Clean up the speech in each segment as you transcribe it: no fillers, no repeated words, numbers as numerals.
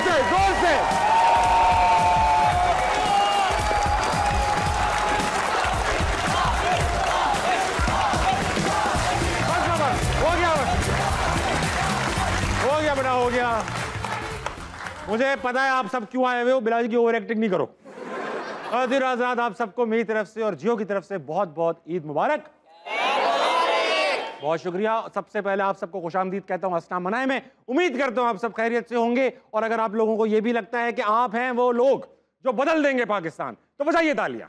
से, जोर से। हो गया बेटा, हो गया। मुझे पता है आप सब क्यों आए हुए हो, बिलाल की ओवर एक्टिंग नहीं करो। खातिन आजाद, आप सबको मेरी तरफ से और जियो की तरफ से बहुत बहुत ईद मुबारक। बहुत शुक्रिया। सबसे पहले आप सबको खुशामदीद कहता हूं अस्ना मनाए में। उम्मीद करता हूं आप सब खैरियत से होंगे, और अगर आप लोगों को यह भी लगता है कि आप हैं वो लोग जो बदल देंगे पाकिस्तान, तो बजाइए तालियां।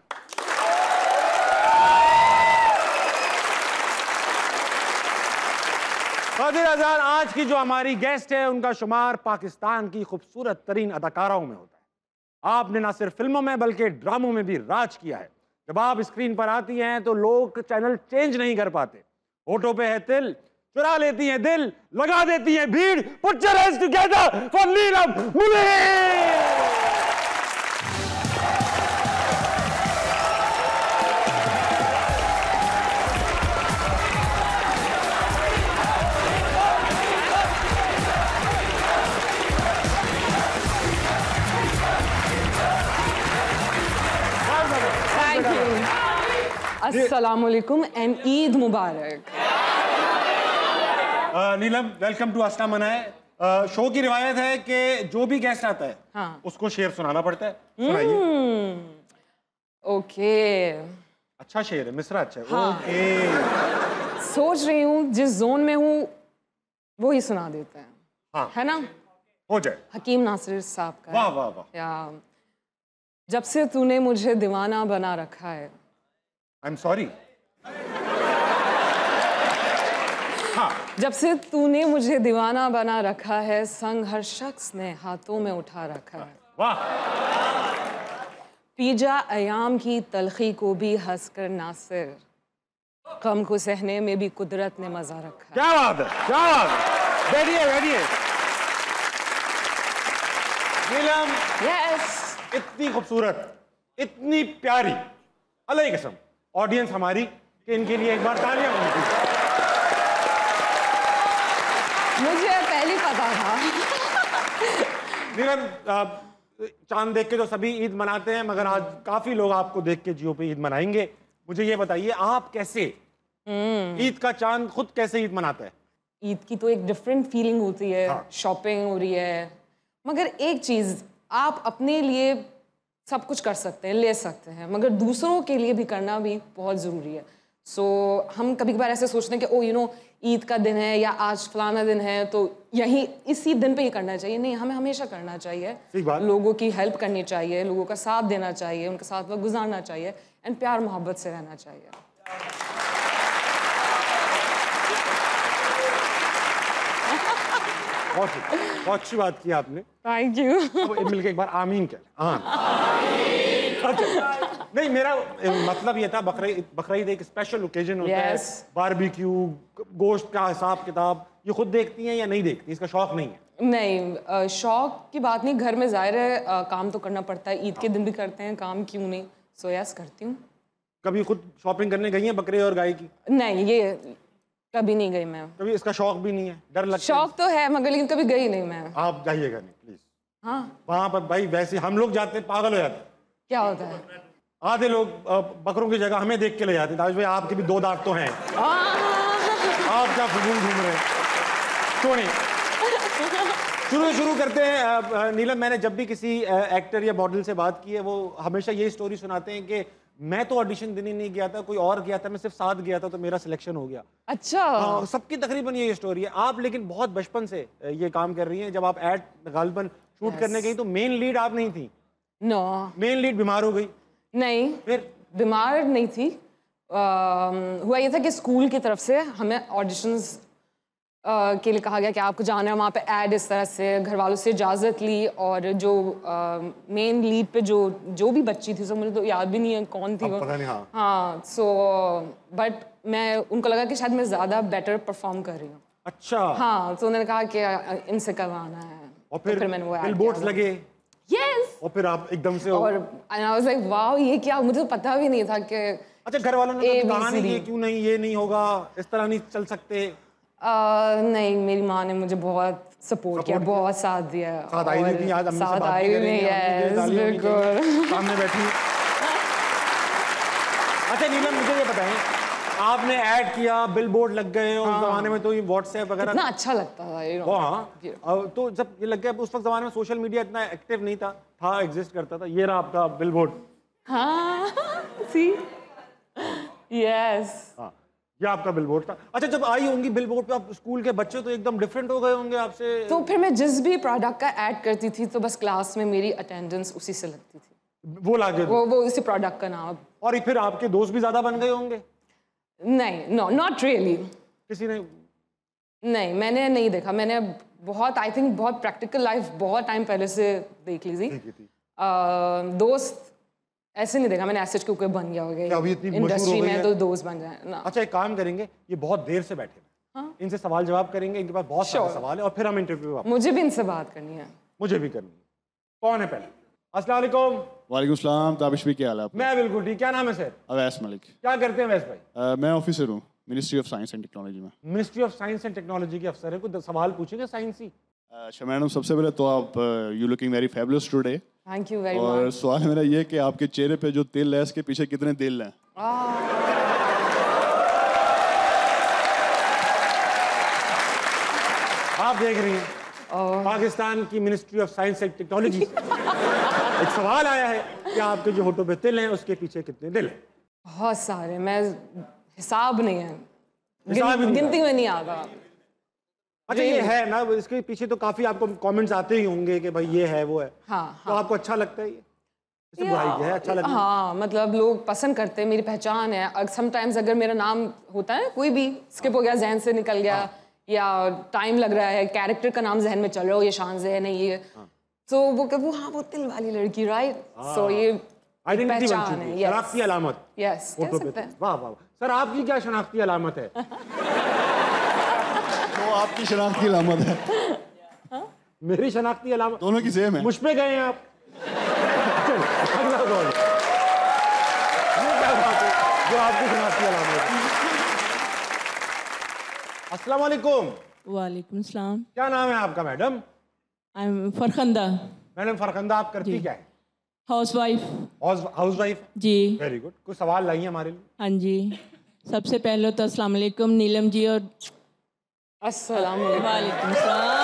खातिन आजाद, आज की जो हमारी गेस्ट है उनका शुमार पाकिस्तान की खूबसूरत तरीन अदाकाराओं में होता है। आपने ना सिर्फ फिल्मों में बल्कि ड्रामों में भी राज किया है। जब आप स्क्रीन पर आती हैं तो लोग चैनल चेंज नहीं कर पाते। होठों पे है तिल, चुरा लेती हैं दिल, लगा देती हैं भीड़। Put your hands together for Neelam Munir. अस्सलामुअलैकुम एंड ईद मुबारक। नीलम, वेलकम टू अस्ना मनाए। शो की रिवायत है कि जो भी गेस्ट आता है हाँ। उसको शेर सुनाना पड़ता है। सुनाइए। ओके। अच्छा शेर है, मिसरा अच्छा है। हाँ। ओके। सोच रही हूँ जिस जोन में हूँ वो ही सुना देते हैं। हाँ। है ना? हो जाए। हकीम नासिर साहब का। वाह वाह वाह। या जब से तूने मुझे दीवाना बना रखा है। I am sorry. हाँ। जब से तूने मुझे दीवाना बना रखा है, संग हर शख्स ने हाथों में उठा रखा है। वाह। पीजा अयाम की तलखी को भी हंसकर नासिर, गम को सहने में भी कुदरत ने मजा रखा है। क्या बात है, क्या बात है। बैठिए बैठिए। नीलम, यस। इतनी खूबसूरत, इतनी प्यारी, अल्लाह की कसम, ऑडियंस हमारी कि इनके लिए एक बार तालियां होनी चाहिए। मुझे पहले पता था। नीलम, चांद देख के तो सभी ईद मनाते हैं, मगर आज काफी लोग आपको देख के जियो पे ईद मनाएंगे। मुझे ये बताइए, आप कैसे ईद का चांद खुद कैसे ईद मनाता है? ईद की तो एक डिफरेंट फीलिंग होती है। हाँ। शॉपिंग हो रही है, मगर एक चीज, आप अपने लिए सब कुछ कर सकते हैं, ले सकते हैं, मगर दूसरों के लिए भी करना भी बहुत ज़रूरी है। हम कभी कभार ऐसे सोचते हैं कि ओ ईद का दिन है या आज फलाना दिन है तो यही इसी दिन पे ही करना चाहिए। नहीं, हमें हमेशा करना चाहिए। लोगों की हेल्प करनी चाहिए, लोगों का साथ देना चाहिए, उनके साथ वक्त गुजारना चाहिए एंड प्यार मोहब्बत से रहना चाहिए। बहुत अच्छी बात की आपने। Thank you. मिलके एक बार आमीन कह। अच्छा, नहीं, मेरा मतलब ये था, बकरीद एक स्पेशल ओकेजन होता है, बारबेक्यू, गोश्त का हिसाब किताब, ये खुद देखती हैं या नहीं देखती? इसका शौक नहीं है? नहीं, शौक की बात नहीं, घर में जाहिर है काम तो करना पड़ता है, ईद के दिन भी करते हैं काम, क्यों नहीं। सो यस, करती हूँ। कभी खुद शॉपिंग करने गई हैं बकरे और गाय की? नहीं, ये कभी नहीं गई मैं। कभी इसका शौक भी नहीं है? डर लगता है? शौक तो है मगर लेकिन कभी गई नहीं मैं। आप जाइएगा नहीं प्लीज। हाँ। वहां पर भाई वैसे हम लोग जाते हैं, पागल हो जाते हैं। क्या होता है? आधे लोग बकरों की जगह हमें देख के ले जाते हैं। दानिश भाई, आपके भी दो दांत तो हैं, आप क्या फजूल घूम रहे हैं? क्यों नहीं? शुरू करते हैं। नीलम, मैंने जब भी किसी एक्टर या मॉडल से बात की है, वो हमेशा ये स्टोरी सुनाते हैं कि मैं तो ऑडिशन देने नहीं गया था, कोई और गया था, मैं सिर्फ साथ गया था तो मेरा सिलेक्शन हो गया। अच्छा। सबकी तकरीबन ये स्टोरी है। आप लेकिन बहुत बचपन से ये काम कर रही हैं। जब आप एड गालिबन शूट करने गई तो मेन लीड आप नहीं थी। नो। मेन लीड बीमार हो गई? नहीं, फिर बीमार नहीं थी। हुआ ये था कि स्कूल की तरफ से हमें ऑडिशंस के लिए कहा गया कि आपको जाना है वहाँ पे, ऐड इस तरह से घर वालों से इजाज़त ली, और जो मेन लीड पे जो भी बच्ची थी, सब मुझे तो याद भी नहीं है कौन थी वो। पता नहीं। हाँ, बट मैं उनको लगा कि शायद मैं ज़्यादा बेटर परफॉर्म कर रही हूँ। अच्छा। हाँ, तो उन्होंने कहा कि इनसे करवाना है, और फिर मैंने वो बिलबोर्ड्स लगे। यस। और फिर आप एकदम से और आई वाज लाइक वाओ, ये क्या, मुझे तो पता भी नहीं था कि। अच्छा, घर वालों ने कहा नहीं ये क्यों नहीं, ये नहीं होगा, इस तरह नहीं चल सकते? नहीं, मेरी माँ ने मुझे बहुत सपोर्ट किया, बहुत साथ दिया। साथ आई हुई थी आज, अम्मी से साथ बात आई भी हुई करेंगे, अम्मी की तालियां होनी चाहिए। बिल्कुल। सामने बैठी। अच्छा नीलम, मुझे ये बताएं, आपने ऐड किया, बिल बोर्ड लग गए, और उस जमाने में तो ये व्हाट्सएप वगैरह कितना अच्छा लगता था ये। हाँ, तो जब ये लग गया, उस वक्त जमाने में सोशल मीडिया इतना एक्टिव नहीं था एग्जिस्ट करता था। ये रहा आपका बिल बोर्ड। हाँ सी यस। हाँ, ये आपका बिल बोर्ड था। अच्छा, जब आई होंगी बिल बोर्ड पे, आप स्कूल के बच्चे तो एकदम डिफरेंट हो गए होंगे आपसे। तो फिर मैं जिस भी प्रोडक्ट का ऐड करती थी तो बस क्लास में मेरी अटेंडेंस उसी से लगती थी। वो लाके वो इसी प्रोडक्ट का नाम। और फिर आपके दोस्त भी ज्यादा बन गए होंगे। नहीं, नो नॉट रियली। किसी ने नहीं, मैंने नहीं देखा। मैंने बहुत, आई थिंक बहुत प्रैक्टिकल लाइफ बहुत टाइम पहले से देख ली थी। दोस्त ऐसे नहीं देखा मैंने, ऐसे क्यों कोई बन गया हो गया अभी इतनी इंडस्ट्री में तो दोस्त बन जाए ना। अच्छा, एक काम करेंगे, ये बहुत देर से बैठे हैं। हाँ? इनसे सवाल जवाब करेंगे, इनके पास बहुत सारे सवाल है, और फिर हम इंटरव्यू। मुझे भी इनसे बात करनी है। मुझे भी करनी है। कौन है पहले? अस्सलाम वालेकुम। वालेकुम सलाम। ताबिश भी, क्या हाल है आपका? मैं बिल्कुल ठीक। क्या नाम है सर? अवैस मलिक। क्या करते हैं अवैस भाई? मैं ऑफिसर हूँ ministry of science and technology में। Ministry of science and technology के अफसर है। कुछ सवाल पूछेंगे साइंस ही। अच्छा मैडम, सबसे पहले तो आप you looking very fabulous today. Thank you very और मच। सवाल मेरा ये कि आपके चेहरे पे जो तिल है, इसके पीछे कितने दिल हैं? आप देख रही हैं पाकिस्तान की ministry of science and technology एक सवाल आया है कि आपके जो होठों पे तिल हैं उसके पीछे कितने दिल हैं? बहुत सारे, मैं हिसाब नहीं है, हिसाब ही नहीं गिनती में नहीं आता। अच्छा, ये है ना, इसके पीछे तो काफी आपको कमेंट्स आते ही होंगे कि भाई ये है वो है। हाँ, तो आपको अच्छा लगता है ये? इससे बुराई क्या है, अच्छा लगता है? हाँ, मतलब लोग पसंद करते हैं, मेरी पहचान है। समटाइम्स अगर मेरा नाम होता है कोई भी स्किप हो गया, जहन से निकल गया, या टाइम लग रहा है, कैरेक्टर का नाम जहन में चल रहा हो, ये शान से है नहीं ये, तो वो हाँ वो तिल वाली लड़की, राइट? सो ये आइडेंटिटी बन पहचान चुकी है, है। शनाख्ती अलामत। यस, कह सकते हैं। वाह वाह। सर आपकी क्या शनाख्ती अलामत है? तो आपकी शनाख्ती अलामत है। मेरी शनाख्ती अलामत दोनों की सेम है। मुझ पे गए हैं आप। चलो, अगला सवाल। ये क्या बात है जो आपकी शनाख्ती अलामत है? अस्सलाम वालेकुम। वालेकुम सलाम। क्या नाम है आपका madam? I am Farkhanda. Madam Farkhanda, आप करती क्या है? House wife. House wife? जी। Very good. कुछ सवाल लाइए हमारे लिए? हाँ जी। सबसे पहले तो अस्सलाम वालेकुम नीलम जी, और अस्सलाम वालेकुम। वालेकुम सलाम।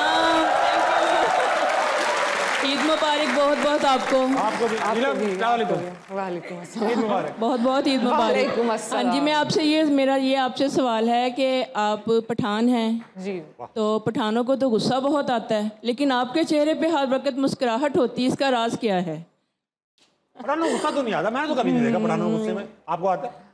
ईद मुबारक बहुत बहुत आपको। आपको भी। नीलम, अस्सलाम वालेकुम। वालेकुम ईद अस्सलाम। मुबारक। बहुत बहुत ईद मुबारक। वालेकुम अस्सलाम। हाँ जी, मैं आपसे मेरा आपसे सवाल है कि आप पठान हैं, जी। तो पठानों को तो गुस्सा बहुत आता है, लेकिन आपके चेहरे पे हर वक्त मुस्कुराहट होती है, इसका राज क्या है? पठानों को गुस्सा तो नहीं आता, मैंने तो कभी नहीं देखा पठानों को गुस्से में। आपको आता है?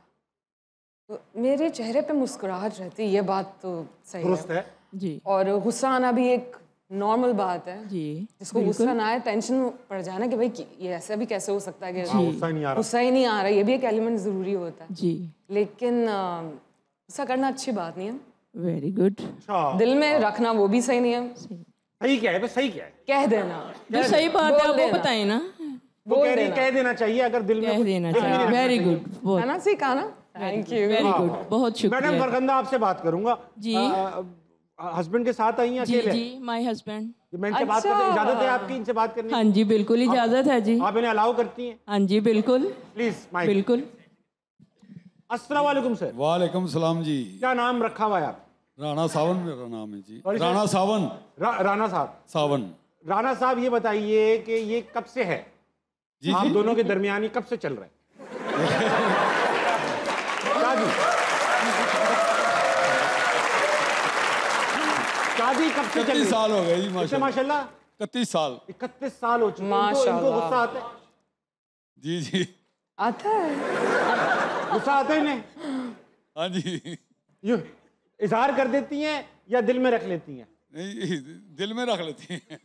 मेरे चेहरे पे मुस्कुराहट रहती है, ये बात तो सही दुरुस्त है। जी और गुस्सा आना भी एक नॉर्मल बात है। जी। जिसको गुस्सा ना आए, टेंशन पड़ जाए ना कि भाई ये ऐसा भी कैसे हो सकता है कि गुस्सा ही नहीं आ रहा। गुस्सा ही नहीं आ रहा, ये भी एक एलिमेंट ज़रूरी होता है। जी। लेकिन गुस्सा करना अच्छी बात नहीं है, वेरी गुड। अच्छा, दिल में रखना वो भी सही नहीं है। सही क्या है? बस सही क्या है? कह देना, जो सही बात है बोल वो देना। बताएं ना। वो कह रही कह देना चाहिए अगर दिल में कह कुछ- देना दिल में नहीं चाहिए। रखना वेरी चाहिए। गुड। बहुत है ना? सही कहा ना? Thank you. वेरी गुड, बहुत मैडम शुक्रिया। फरखंदा, आपसे बात करूंगा जी। हस्बैंड के साथ आई हैं जी अकेले? जी, माय हस्बैंड। मैं इनसे बात करने इजाजत है आपकी इनसे बात करने हाँ जी बिल्कुल इजाजत है जी। आप इन्हें अलाउ करती हैं? हाँ जी बिल्कुल प्लीज माइक। बिल्कुल। अस्सलाम वालेकुम सर। वालेकुम सलाम जी। क्या नाम रखा हुआ है आप? राणा सावन मेरा नाम है जी। Sorry sir? राणा सावन। राणा साहब। सावन। राणा साहब, ये बताइए कि ये कब से है? जी आप जी। दोनों के दरमियानी कब से चल रहे हैं? शादी शादी कब से चल 31 रही है? साल हो गए जी कितने माशाल्लाह। माशाल्लाह? 31 साल। 31 साल हो चुके हैं। माशाल्लाह। इनको गुस्सा आता है? जी जी। आता है। गुस्सा आता है इन्हें? हाँ जी। ये इजहार कर देती हैं या दिल में रख लेती हैं? नहीं, दिल में रख लेती हैं।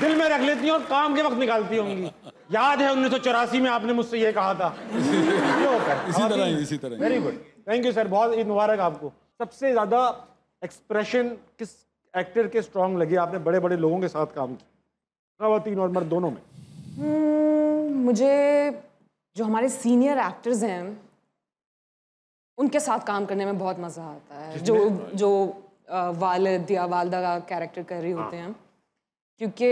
दिल में रख लेती हैं और काम के वक्त निकालती होंगी। याद है 1984 में आपने मुझसे ये कहा था। ये होता है। इसी तरह ही, इसी तरह ही। Very good, thank you sir, बहुत ईद मुबारक आपको। सबसे ज्यादा एक्सप्रेशन किस एक्टर के स्ट्रांग लगे? आपने बड़े बड़े लोगों के साथ काम किया, खवातीन और मर्द दोनों में। मुझे जो हमारे सीनियर एक्टर्स हैं उनके साथ काम करने में बहुत मज़ा आता है, जो वालिद या वालदा का कैरेक्टर कर रही होते हैं, क्योंकि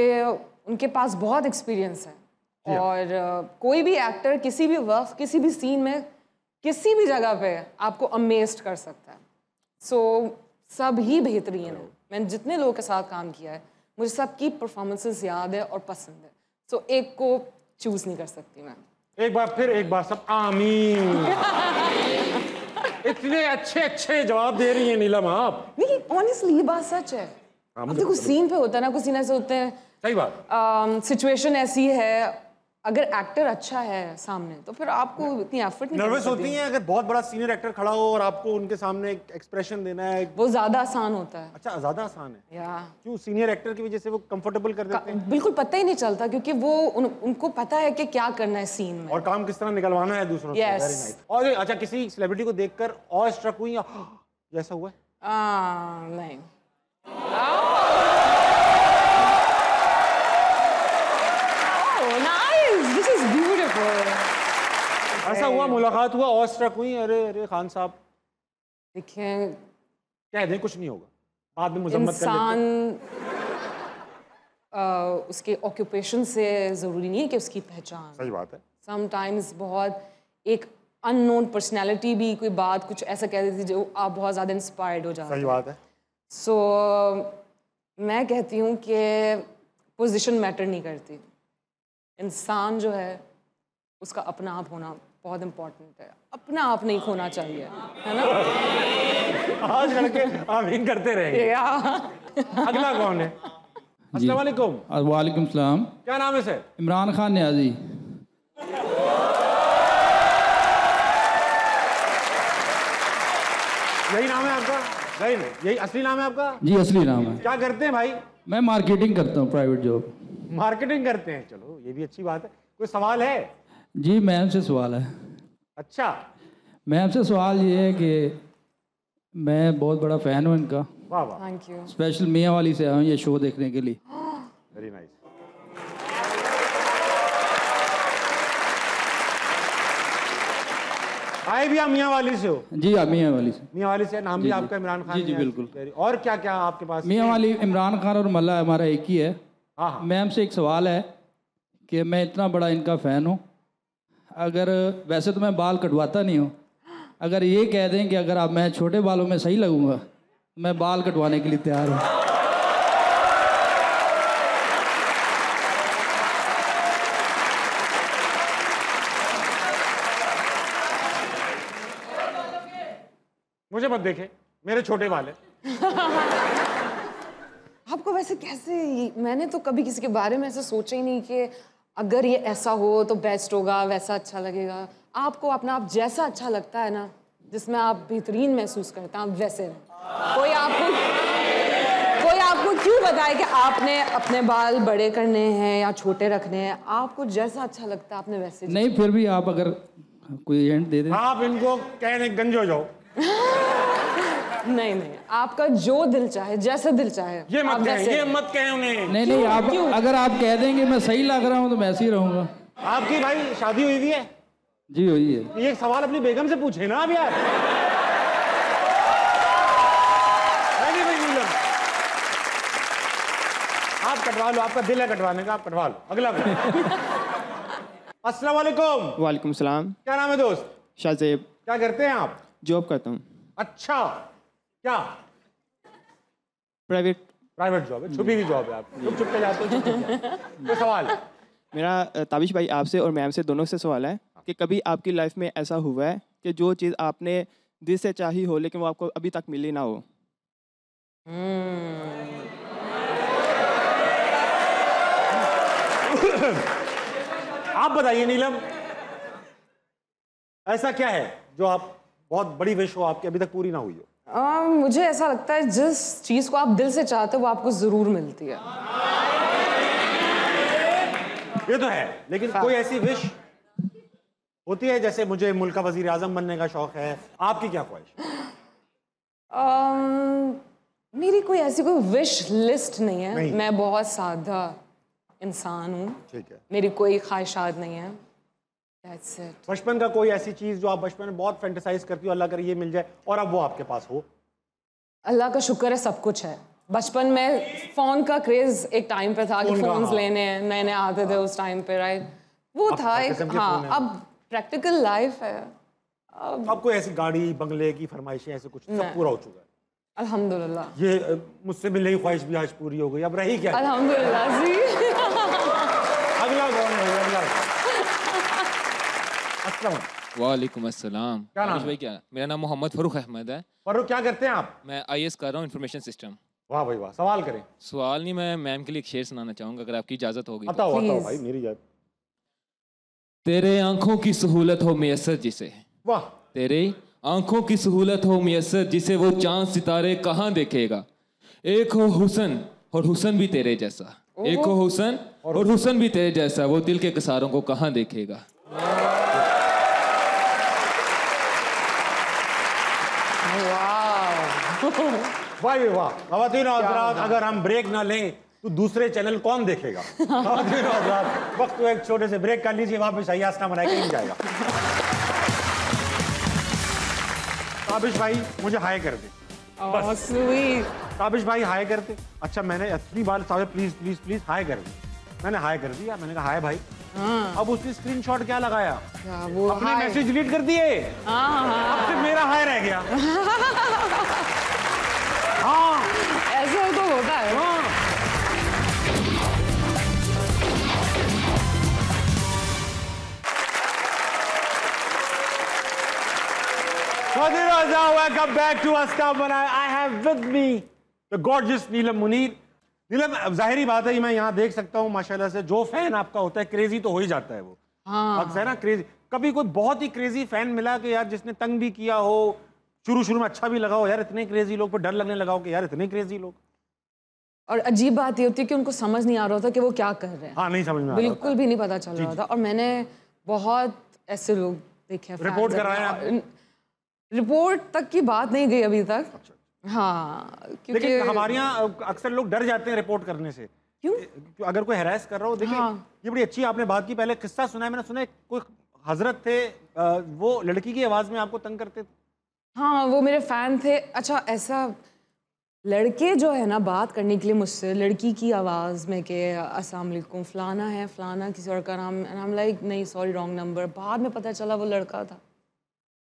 उनके पास बहुत एक्सपीरियंस है और कोई भी एक्टर किसी भी वक्त किसी भी सीन में किसी भी जगह पे आपको अमेज्ड कर सकता है। सो सब ही बेहतरीन है। मैंने जितने लोगों के साथ काम किया है मुझे सबकी परफॉर्मेंसेस याद है और पसंद है। सो एक को चूज़ नहीं कर सकती मैं। एक बार सब आमीन। इतने अच्छे जवाब दे रही हैं नीलम आप। नहीं, ऑनेस्टली ये बात सच है। अब देखो सीन पे होता है ना, कुछ सीन ऐसे होते हैं, सही बात, सिचुएशन ऐसी है, अगर एक्टर अच्छा है सामने तो फिर आपको इतनी एफर्ट नहीं नर्वस होती हैं अगर बहुत बड़ा सीनियर एक्टर खड़ा हो और आपको उनके सामने एक एक्सप्रेशन देना है? वो ज्यादा आसान होता है। अच्छा, ज्यादा आसान है या क्यों? सीनियर एक्टर की वजह से वो कंफर्टेबल कर देते हैं? बिल्कुल पता ही नहीं चलता क्योंकि वो उनको पता है कि क्या करना है सीन में और काम किस तरह निकलवाना है दूसरों से। Yes. Very nice. और अच्छा, किसी सेलिब्रिटी को देखकर ऑ स्ट्रक हुई या जैसा हुआ है? नहीं। This is beautiful. ऐसा हुआ, मुलाकात हुआ, ऑ स्ट्रक हुई, अरे खान साहब देखिए, कह दें कुछ नहीं होगा, बाद में मुजम्मत कर इंसान लेते। उसके ऑक्यूपेशन से ज़रूरी नहीं है कि उसकी पहचान। सही बात है। समटाइम्स बहुत एक अननोन पर्सनैलिटी भी कोई बात कुछ ऐसा कह देती जो आप बहुत ज़्यादा इंस्पायर्ड हो जाते हैं। सही बात है। सो मैं कहती हूँ कि पोजीशन मैटर नहीं करती, इंसान जो है उसका अपना आप होना बहुत इम्पोर्टेंट है, अपना आप नहीं खोना चाहिए, है ना? आज लड़के आमीन करते रहेंगे। अगला कौन है? अस्सलाम वालेकुम। वालेकुम सलाम। क्या नाम है सर? इमरान खान न्याजी। यही नाम है आपका? नहीं, यही असली नाम है आपका? जी असली नाम है। क्या करते हैं भाई? मैं मार्केटिंग करता हूँ, प्राइवेट जॉब। मार्केटिंग करते हैं, चलो ये भी अच्छी बात है। कोई सवाल है? जी मैम से सवाल है। अच्छा, मैम से सवाल ये है कि मैं बहुत बड़ा फ़ैन हूँ इनका। वाह वाह, थैंक यू। स्पेशल मियाँ वाली से आया हूँ ये शो देखने के लिए। Very nice. आए भी आप मियाँ वाली से हो? जी हाँ, मियाँ वाली से। मियाँ वाली से, नाम भी आपका इमरान खान? जी जी बिल्कुल। और क्या क्या आपके पास? मियाँ वाली इमरान खान और मल्ला हमारा एक ही है। हाँ। मैम से एक सवाल है कि मैं इतना बड़ा इनका फ़ैन हूँ, अगर वैसे तो मैं बाल कटवाता नहीं हूँ, अगर ये कह दें कि अगर आप मैं छोटे बालों में सही लगूंगा, मैं बाल कटवाने के लिए तैयार हूँ। मुझे मत देखे, मेरे छोटे बाल है। आपको वैसे कैसे, मैंने तो कभी किसी के बारे में ऐसा सोचा ही नहीं कि अगर ये ऐसा हो तो बेस्ट होगा, वैसा अच्छा लगेगा। आपको अपना आप जैसा अच्छा लगता है ना, जिसमें आप बेहतरीन महसूस करते हैं, आप वैसे रहें। कोई आपको क्यों बताए कि आपने अपने बाल बड़े करने हैं या छोटे रखने हैं? आपको जैसा अच्छा लगता है आपने वैसे नहीं, फिर भी आप अगर कोई हिंट दे दें। आप इनको कहने गंज हो जाओ। नहीं, आपका जो दिल चाहे, जैसे दिल चाहे, ये मत कहें उन्हें। नहीं, आप अगर आप कह देंगे मैं सही लग रहा हूँ तो मैं ऐसे ही रहूँगा। आपकी भाई शादी हुई है? जी हुई है। ये सवाल अपनी बेगम से पूछे ना आप यार। नहीं भाई नीलम, आप कटवा लो, आपका दिल है कटवाने का, आप कटवा लो। अगला अस्सलाम वालेकुम। वालेकुम सलाम। क्या नाम है दोस्त? शाहजेब। क्या करते हैं आप? जॉब करता हूँ। अच्छा, क्या? प्राइवेट जॉब है, छुपी हुई जॉब है आपकी, छुप के जाते हो? कोई सवाल? मेरा ताबिश भाई आपसे और मैम से दोनों से सवाल है कि कभी आपकी लाइफ में ऐसा हुआ है कि जो चीज़ आपने दिल से चाही हो लेकिन वो आपको अभी तक मिली ना हो? आप बताइए नीलम, ऐसा क्या है जो आप बहुत बड़ी विश हो आपकी अभी तक पूरी ना हुई हो? मुझे ऐसा लगता है जिस चीज़ को आप दिल से चाहते हो वो आपको ज़रूर मिलती है। ये तो है, लेकिन कोई ऐसी विश होती है जैसे मुझे मुल्क का वजीर आजम बनने का शौक है, आपकी क्या ख्वाहिश? मेरी कोई ऐसी कोई विश लिस्ट नहीं है। नहीं। मैं बहुत सादा इंसान हूँ। ठीक है। मेरी कोई ख्वाहिशात नहीं है। That's it. बचपन का कोई ऐसी चीज जो आप बचपन में बहुत फैंटेसाइज करती हो, अल्लाह करे ये मिल जाए और अब वो आपके पास हो? अल्लाह का शुक्र है सब कुछ है। बचपन में फ़ोन का क्रेज़ एक टाइम पे था कि फ़ोन्स लेने हैं, नए नए आते थे उस टाइम पे, राइट? वो था एक, हाँ। अब प्रैक्टिकल लाइफ है। अब कोई ऐसी गाड़ी बंगले की फरमाइशें ऐसे कुछ सब पूरा हो चुका है? अल्हम्दुलिल्लाह। ये मुझसे मिलने की ख्वाहिश भी आज पूरी हो गई, अब रही क्या? अल्हम्दुलिल्लाह जी। अगला कौन है? अगला अस्सलाम वालेकुम अस्सलाम। क्या नाम भाई? क्या मेरा नाम मोहम्मद फरूख अहमद है। फरूख, क्या करते हैं आप? मैं IAS कर रहा हूँ, इंफॉर्मेशन सिस्टम। वाह भाई वाह, सवाल करें। सवाल नहीं, मैं मैम के लिए एक शेर सुनाना चाहूँगा अगर आपकी इजाज़त होगी। बताओ बताओ भाई, मेरी इजाज़त। तेरे आंखों की सहूलत हो मैसर जिसे, वाह, तेरे आंखों की सहूलत हो मैसर जिसे वो चांद सितारे कहाँ देखेगा। एक हो हुसन और हुसन भी तेरे जैसा, एक हो हुसन और हुसन भी तेरे जैसा, वो दिल के कसारों को कहाँ देखेगा। वाह वाह। ख़वातीन और हज़रात, अगर हम ब्रेक ना लें तो दूसरे चैनल कौन देखेगा? ख़वातीन और हज़रात, वक्त तो एक छोटे से ब्रेक कर लीजिए, वापस आइए, आसना बनाए कहीं जाएगा। ताबिश भाई मुझे हाय कर दे। ताबिश भाई हाय कर दे। अच्छा, मैंने इतनी बार साहब प्लीज प्लीज प्लीज हाय कर दे, मैंने हाय कर दिया, मैंने कहा हाय भाई। अब उसने स्क्रीनशॉट क्या लगाया? वो अपने मैसेज डिलीट कर दिए। अब सिर्फ मेरा हाय रह गया। हाँ, ऐसा तो होता है। Welcome back to Astam and I have with me the gorgeous नीलम मुनीर। नीलम, जाहिरी बात है, मैं यहाँ देख सकता हूँ माशाल्लाह से, जो फैन आपका होता है क्रेजी तो हो ही जाता है वो। अक्सर है ना क्रेजी। कभी कोई बहुत ही क्रेजी फैन मिला कि यार जिसने तंग भी किया हो, शुरू में अच्छा भी लगा हो, यार इतने क्रेजी लोग, पर डर लगने लगा हो कि यार इतने क्रेजी लोग। और अजीब बात ये होती है कि उनको समझ नहीं आ रहा होता कि वो क्या कर रहे हैं। हाँ, नहीं समझ में आ रहा होता। बिल्कुल भी नहीं पता चल रहा था। और मैंने बहुत ऐसे लोग देखे हैं। रिपोर्ट कराया आपने? रिपोर्ट तक की बात नहीं गई अभी तक। हाँ, क्योंकि लेकिन हमारे यहाँ अक्सर लोग डर जाते हैं रिपोर्ट करने से। क्यों? अगर कोई हैरेस कर रहा हो, देखिए ये बड़ी अच्छी आपने बात की। पहले किस्सा सुना है मैंने, सुना है कोई हजरत थे, वो लड़की की आवाज में आपको तंग करते थे। हाँ, वो मेरे फैन थे। अच्छा, ऐसा लड़के जो है ना बात करने के लिए मुझसे लड़की की आवाज़ में कि अस्सलाम वालेकुम, फलाना है, फलाना किसी और का नाम, एंड आई एम लाइक नहीं सॉरी रॉन्ग नंबर। बाद में पता चला वो लड़का था।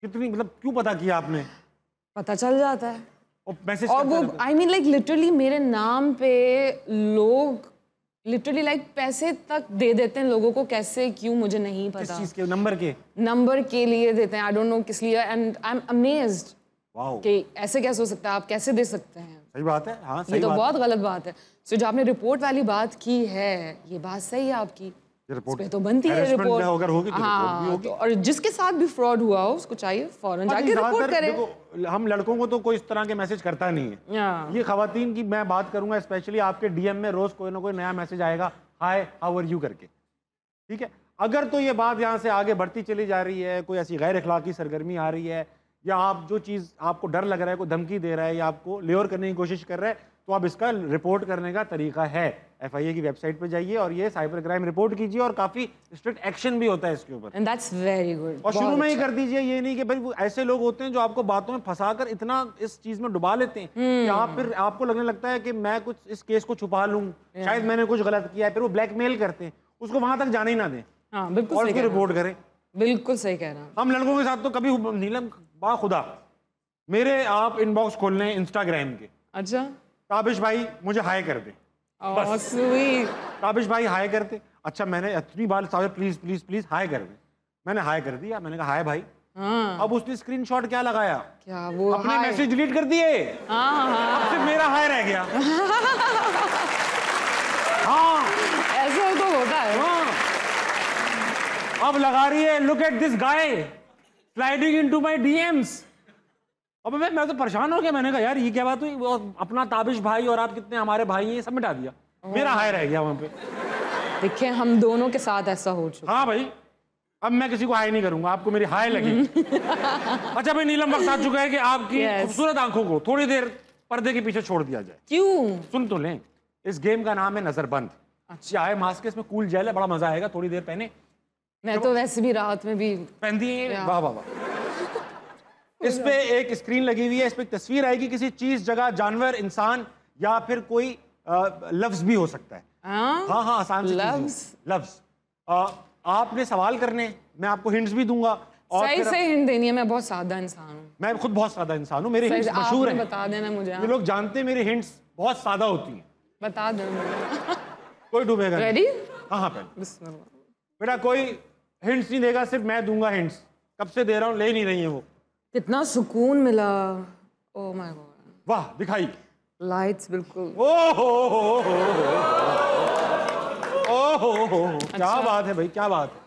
कितनी, मतलब क्यों पता किया आपने? पता चल जाता है। और मैसेज और वो आई मीन लाइक लिटरली मेरे नाम पे लोग लिटरली लाइक पैसे तक दे देते हैं लोगों को। कैसे, क्यों, मुझे नहीं पता। किस चीज के? नंबर के लिए देते हैं। आई डोंट नो किस लिए। एंड आई एम अमेज्ड कि ऐसे कैसे हो सकता है, आप कैसे दे सकते हैं? सही बात है। हाँ, सही ये तो बात बहुत गलत बात है। सो जो आपने रिपोर्ट वाली बात की है, ये बात सही है आपकी, रिपोर्ट पे तो बनती है रिपोर्ट। अगर होगी तो रिपोर्ट भी होगी। तो और जिसके साथ भी फ्रॉड हुआ हो उसको चाहिए फौरन जाके रिपोर्ट करे। देखो, हम लड़कों को तो कोई इस तरह के मैसेज करता नहीं है। ये खवातीन की मैं बात करूंगा, स्पेशली आपके DM में रोज कोई ना कोई नया मैसेज आएगा, हाय हाउ आर यू करके। ठीक है, अगर तो ये बात यहाँ से आगे बढ़ती चली जा रही है, कोई ऐसी गैर अखलाकी सरगर्मी आ रही है, या आप जो चीज़ आपको डर लग रहा है, कोई धमकी दे रहा है या आपको ल्योर करने की कोशिश कर रहा है, तो आप इसका रिपोर्ट करने का तरीका है। FIA की वेबसाइट पे जाइए और ये साइबर क्राइम रिपोर्ट कीजिए, और काफ़ी स्ट्रिक्ट एक्शन भी होता है इसके ऊपर। And that's very good. और शुरू में ही कर दीजिए, ये नहीं कि भाई वो ऐसे लोग होते हैं जो आपको बातों में फंसाकर इतना इस चीज़ में डुबा लेते हैं कि आप फिर आपको लगने लगता है कि मैं कुछ इस केस को छुपा लूँ, शायद मैंने कुछ गलत किया है, फिर वो ब्लैकमेल करते हैं, उसको वहां तक जाने ही ना दें। हाँ, बिल्कुल और उसको रिपोर्ट करें। बिल्कुल सही कह रहा हूँ। हम लड़कों के साथ तो कभी नीलम बाखुदा, मेरे आप इनबॉक्स खोल लें इंस्टाग्राम के। अच्छा, ताबिश भाई मुझे हाय कर दे। ताबिश भाई हाय कर दे। अच्छा, मैंने इतनी बार साहब प्लीज प्लीज प्लीज हाय कर दे, मैंने हाय कर दिया, मैंने कहा हाय भाई। अब उसने स्क्रीनशॉट क्या लगाया? क्या वो अपने मैसेज डिलीट कर दिए। अब सिर्फ मेरा हाय रह गया। हाँ, ऐसा तो होता है। अब लगा रही है look at this guy sliding into my DMs। अब मैं तो परेशान हो गया, मैंने कहा यार ये क्या बात हुई? अपना ताबिश भाई और आप कितने हमारे भाई हैं, सब मिटा दिया, मेरा हाय रह गया वहां पे। देखिए, हम दोनों के साथ ऐसा हो चुका। हाँ भाई, अब मैं किसी को हाय नहीं करूंगा, आपको मेरी हाय लगी। अच्छा भाई नीलम, वक्त आ चुका है कि आपकी खूबसूरत आंखों को थोड़ी देर पर्दे के पीछे छोड़ दिया जाए। क्यों? सुन तो लें, इस गेम का नाम है नजरबंद। अच्छा है मास्क, इसमें कूल जेल है, बड़ा मजा आएगा, थोड़ी देर पहने मैं तो वैसे भी रात में भी पहनती हैं। वाह वाह वाह। इस पे एक स्क्रीन लगी हुई है, इस पे एक तस्वीर आएगी किसी चीज, जगह, जानवर, इंसान या फिर कोई लफ्ज भी हो सकता है। हाँ हाँ, आसान से लफ्ज। आपने सवाल करने, मैं आपको हिंट्स भी दूंगा। और सही से हिंट देनी है। मैं बहुत सादा इंसान हूँ। मैं खुद बहुत सादा इंसान हूँ, मेरे हिंट्स मशहूर हैं। बता देना मुझे। ये लोग जानते हैं मेरी हिंट्स बहुत सादा होती हैं। बता देना। कोई डूबेगा। रेडी? हाँ हाँ पहले बेटा, कोई हिंट्स नहीं देगा, सिर्फ मैं दूंगा हिंट्स। कब से दे रहा हूँ, ले नहीं रही है वो। कितना सुकून मिला। Oh my God. वाह, दिखाई लाइट्स बिल्कुल। क्या बात है भाई, क्या बात है।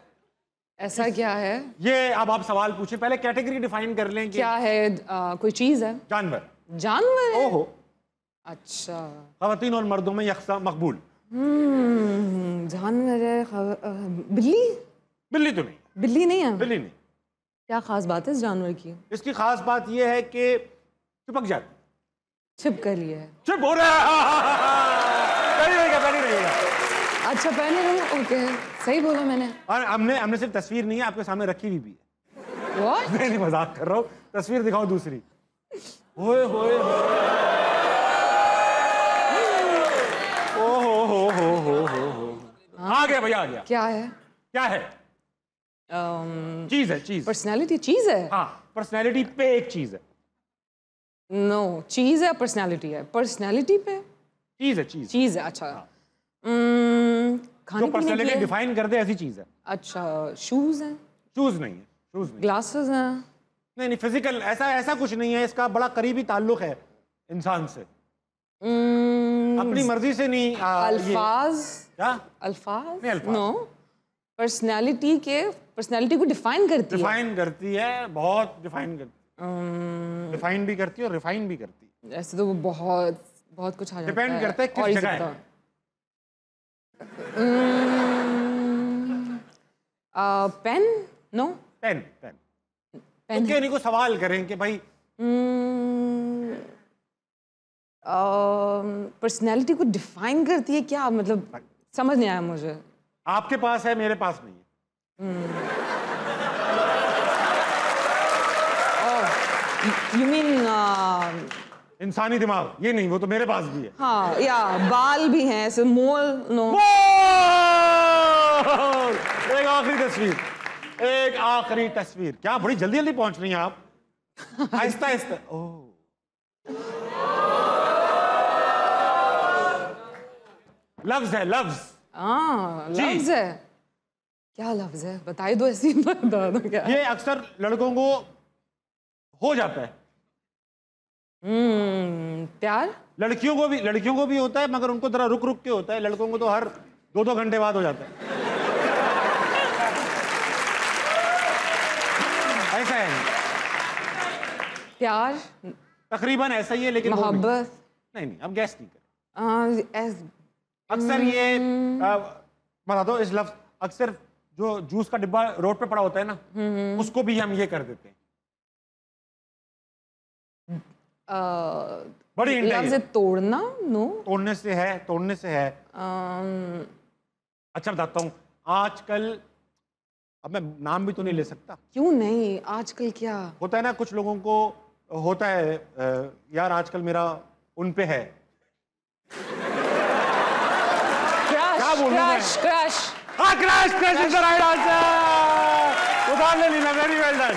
ऐसा क्या है? ये अब आप सवाल पूछे, पहले कैटेगरी डिफाइन कर लें कि क्या है? कोई चीज है? जानवर। जानवर है? ओहो। अच्छा। खवातीन और मर्दों में यकसा मकबूल। जानवर है। बिल्ली? बिल्ली तो नहीं। बिल्ली नहीं है? बिल्ली नहीं। क्या खास बात है इस जानवर की? इसकी खास बात यह है कि चिपक जाती। छिप कर लिया है। छिप हो रहा है। पहली रहेगा। अच्छा पहले रहो। ओके, सही बोला मैंने। और हमने सिर्फ तस्वीर नहीं है, आपके सामने रखी हुई भी है। What? नहीं मजाक कर रहा हूँ, तस्वीर दिखाओ दूसरी। होए होए हो। आ गया भैया, आ गया। क्या है? क्या है? चीज है, चीज। पर्सनालिटी चीज है? हाँ, पर्सनालिटी पे एक चीज है। नो, चीज है पर्सनालिटी है? पर्सनालिटी पे चीज है, चीज। चीज है। अच्छा। जो पर्सनालिटी डिफाइन कर दे ऐसी चीज है। अच्छा, शूज है? शूज नहीं है, शूज नहीं। ग्लासेस हैं? नहीं, फिजिकल ऐसा कुछ नहीं है, इसका बड़ा करीबी ताल्लुक है इंसान से। अपनी मर्जी से नहीं। अल्फाज? क्या? अल्फाज? नहीं, अल्फाज। नो, पर्सनालिटी को डिफाइन करती है। बहुत डिफाइन करती है। डिफाइन भी करती है और रिफाइन भी करती है। ऐसे तो वो बहुत कुछ आ जाता है। डिपेंड करता है किस जगह है। पेन? No, pen. तो नहीं को सवाल करें कि भाई पर्सनालिटी को डिफाइन करती है क्या? मतलब समझ नहीं आया मुझे। आपके पास है, मेरे पास नहीं है। You mean इंसानी दिमाग? ये नहीं, वो तो मेरे पास भी है। हाँ, या बाल भी हैं ऐसे, मोल? नो। एक आखिरी तस्वीर। क्या बड़ी जल्दी जल्दी पहुंच रही हैं आप। आहिस्ता आहिस्ता। लफ्ज है, लफ्ज। लफ्ज है? क्या लफ्ज है? बताइए दो, ऐसी बता दो। क्या ये अक्सर लड़कों को हो जाता है। प्यार? लड़कियों को भी होता है, मगर उनको जरा रुक रुक के होता है। लड़कों को तो हर 2-2 घंटे बाद हो जाता है। ऐसा है। प्यार तकरीबन ऐसा ही है, लेकिन मोहब्बत? नहीं, अब गैस नहीं कर। अक्सर ये बता दो इस लफ्ज, अक्सर जो जूस का डिब्बा रोड पे पड़ा होता है ना, उसको भी हम ये कर देते हैं। बड़ी लफ्ज है तोड़ना? नो। तोड़ने से है। अच्छा बताता हूँ, आजकल, अब मैं नाम भी तो नहीं ले सकता। क्यों नहीं? आजकल क्या होता है ना, कुछ लोगों को होता है यार आजकल मेरा उन पे है। क्रश। हाँ, crush is the right answer. उधार ले Leela, very well done.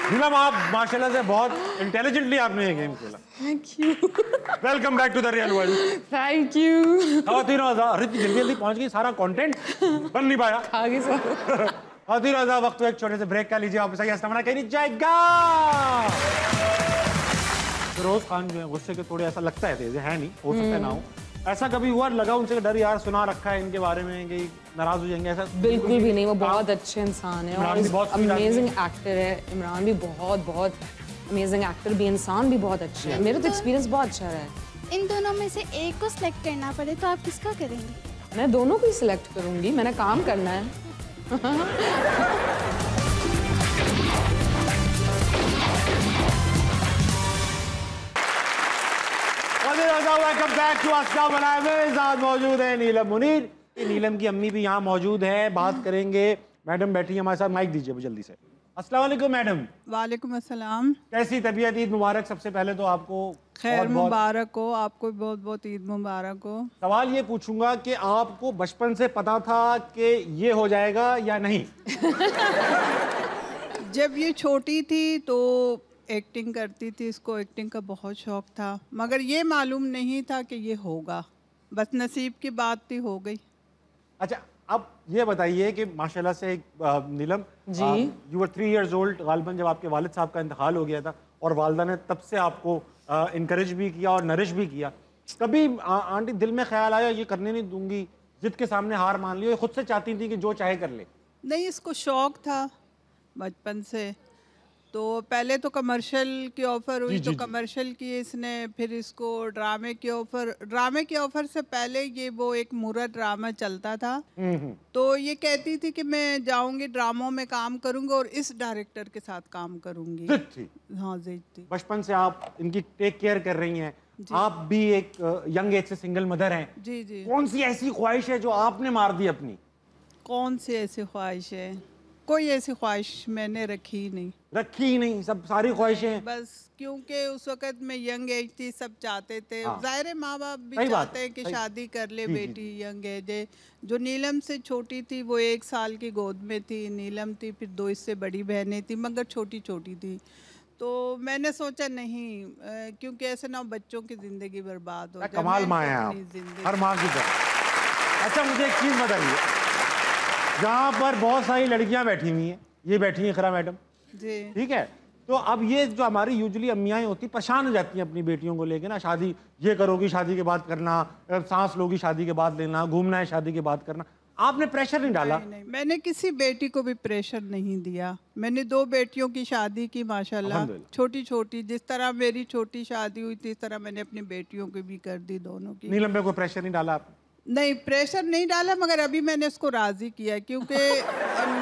Neelam, आप माशाल्लाह से बहुत इंटेलिजेंटली आपने ये गेम खेला। Thank you. Welcome back to the real world. Thank you. जल्दी जल्दी पहुंच गई, सारा कंटेंट बन नहीं पाया। आगे सर। वक्त एक छोटे से ब्रेक का लीजिए, वापस आइए, हस्ता कहीं नहीं जाएगा। फिरोज खान जो है गुस्से के थोड़े, ऐसा लगता है तेज है, नहीं हो सकता है ना हो। ऐसा कभी हुआ लगा उनसे डर, यार सुना रखा है इनके बारे में कि नाराज हो जाएंगे? ऐसा बिल्कुल भी नहीं, वो बहुत अच्छे इंसान है और अमेजिंग एक्टर है। इमरान भी बहुत अमेजिंग एक्टर भी, इंसान भी बहुत अच्छे है। मेरा तो एक्सपीरियंस बहुत अच्छा रहा है। इन दोनों में से एक को सिलेक्ट करना पड़े तो आप किसका करेंगे? मैं दोनों को ही सिलेक्ट करूंगी, मैंने काम करना है। वेलकम बैक टू अस्सलाम वालेकुम। मेरे साथ मौजूद है नीलम मुनीर। नीलम की अम्मी भी यहाँ मौजूद है। बात करेंगे मैडम बैठी है हमारे साथ, माइक दीजिए जल्दी से। अस्सलाम वालेकुम मैडम। वालेकुम अस्सलाम। कैसी तबीयत? ईद मुबारक सबसे पहले तो आपको। खैर मुबारक हो, आपको बहुत बहुत ईद मुबारक हो। सवाल ये पूछूंगा कि आपको बचपन से पता था कि ये हो जाएगा या नहीं? जब ये छोटी थी तो एक्टिंग करती थी, इसको एक्टिंग का बहुत शौक था, मगर ये मालूम नहीं था कि ये होगा, बस नसीब की बात थी, हो गई। अच्छा, अब ये बताइए कि माशाल्लाह से Neelam ji, you were 3 years old गालिबन जब आपके वालिद साहब का इंतकाल हो गया था, और वालदा ने तब से आपको इनकरेज भी किया और नरिश भी किया। कभी आंटी दिल में ख्याल आया ये करने नहीं दूंगी, जिद के सामने हार मान ली, खुद से चाहती थी कि जो चाहे कर ले? नहीं, इसको शौक था बचपन से। तो पहले तो कमर्शियल की ऑफ़र हुई, तो कमर्शियल की इसने, फिर इसको ड्रामे की ऑफ़र से पहले ये वो एक मुरा ड्रामा चलता था, तो ये कहती थी कि मैं जाऊंगी ड्रामों में काम करूंगी और इस डायरेक्टर के साथ काम करूंगी। हाँ, जिद थी। बचपन से आप इनकी टेक केयर कर रही हैं, आप भी एक यंग एज से सिंगल मदर हैं। जी जी। कौन सी ऐसी ख्वाहिश है जो आपने मार दी अपनी? कौन सी ऐसी ख्वाहिश है? कोई ऐसी ख्वाहिश मैंने रखी ही नहीं, सब सारी ख्वाहिशें बस, क्योंकि उस वक़्त मैं यंग एज थी, सब चाहते थे। हाँ। ज़ाहिर है माँ बाप भी चाहते हैं कि शादी कर ले बेटी, यंग एज है। जो नीलम से छोटी थी वो 1 साल की गोद में थी, नीलम थी, फिर 2 इससे बड़ी बहनें थी, मगर छोटी छोटी थी। तो मैंने सोचा नहीं, क्योंकि ऐसे ना बच्चों की ज़िंदगी बर्बाद हो जाए। कमाल माँ है आप, हर माँ की तरह। अच्छा, मुझे एक चीज़ बताइए, जहाँ पर बहुत सारी लड़कियाँ बैठी हुई हैं, ये बैठी हैं इकरा मैडम जी, ठीक है, तो अब ये जो हमारी यूजुअली अम्मियाँ होती परेशान हो जाती हैं अपनी बेटियों को लेके ना, शादी ये करोगी शादी के बाद करना, सांस लोगी शादी के बाद लेना, घूमना है शादी के बाद करना। आपने प्रेशर नहीं डाला? नहीं, मैंने किसी बेटी को भी प्रेशर नहीं दिया। मैंने 2 बेटियों की शादी की माशाल्लाह, छोटी छोटी, जिस तरह मेरी छोटी शादी हुई थी इस तरह मैंने अपनी बेटियों की भी कर दी, दोनों की। नीलम पे कोई प्रेशर नहीं डाला आपने? नहीं, प्रेशर नहीं डाला, मगर अभी मैंने उसको राज़ी किया, क्योंकि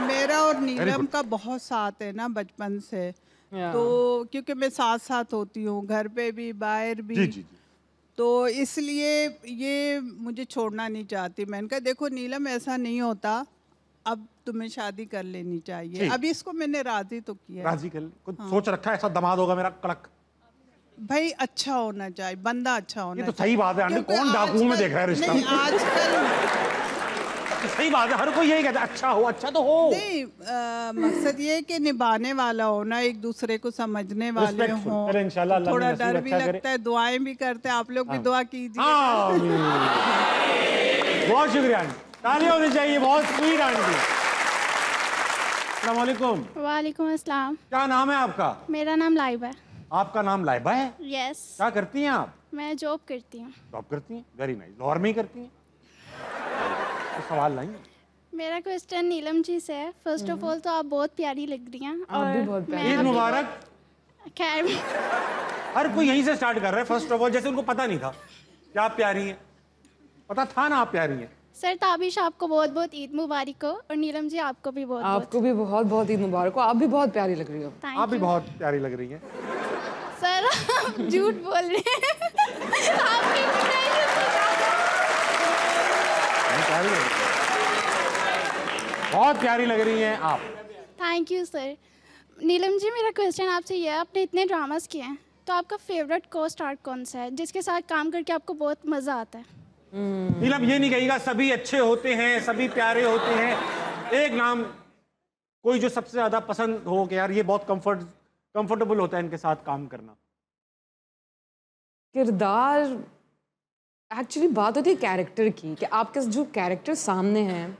मेरा और नीलम का बहुत साथ है ना बचपन से, तो क्योंकि मैं साथ साथ होती हूँ, घर पे भी बाहर भी, जी। तो इसलिए ये मुझे छोड़ना नहीं चाहती। मैंने कहा देखो नीलम, ऐसा नहीं होता, अब तुम्हें शादी कर लेनी चाहिए। अभी इसको मैंने राज़ी तो किया। राज़ी कर ले, कुछ सोच रखा है ऐसा दामाद होगा मेरा कड़क? भाई अच्छा होना चाहिए, बंदा अच्छा होना चाहिए। ये तो सही बात है आंटी, कौन डाकुओं में देख रहा है रिश्ता? नहीं, आजकल सही बात है, हर कोई यही कहता है अच्छा हो, अच्छा तो हो। नहीं, मकसद ये है कि निभाने वाला हो ना, एक दूसरे को समझने वाले हों। इंशाल्लाह अल्लाह थोड़ा नसीब डर भी अच्छा लगता है, दुआएं भी करते हैं, आप लोग भी दुआ कीजिए। बहुत शुक्रिया आंटी, तालियां होनी चाहिए, बहुत स्वीट आंटी। अस्सलाम वालेकुम। वालेकुम अस्सलाम। क्या नाम है आपका? मेरा नाम लाइबा है। आपका नाम लाइबा है? यस। क्या करती हैं आप? मैं जॉब करती हूँ। जॉब करती हैं? Very nice. लाहौर में ही करती हैं? तो सवाल नहीं। मेरा क्वेश्चन नीलम जी से है। फर्स्ट ऑफ ऑल तो आप बहुत प्यारी लग रही हैं, आप भी बहुत प्यारी। ईद मुबारक। खैर, हर कोई यहीं से स्टार्ट कर रहा है फर्स्ट ऑफ ऑल, जैसे उनको पता नहीं था कि आप प्यारी हैं। पता था ना आप प्यारी हैं। सर ताबिश आपको बहुत बहुत ईद मुबारक हो, और नीलम जी आपको भी बहुत बहुत ईद मुबारक हो। आप भी बहुत प्यारी लग रही हो। आप भी बहुत प्यारी लग रही हैं। सर आप झूठ बोल रहे हैं। आपकी बहुत प्यारी लग रही हैं आप। Thank you sir. Neelam ji, मेरा क्वेश्चन आपसे ये है, आपने इतने ड्रामास किए हैं, तो आपका फेवरेट को स्टार कौन सा है जिसके साथ काम करके आपको बहुत मज़ा आता है? नीलम ये नहीं कहेगा सभी अच्छे होते हैं, सभी प्यारे होते हैं, एक नाम कोई जो सबसे ज़्यादा पसंद हो कि यार ये बहुत कंफर्टेबल होता है इनके साथ काम करना। किरदार, एक्चुअली बात होती है कैरेक्टर की, कि आपके जो कैरेक्टर सामने हैं,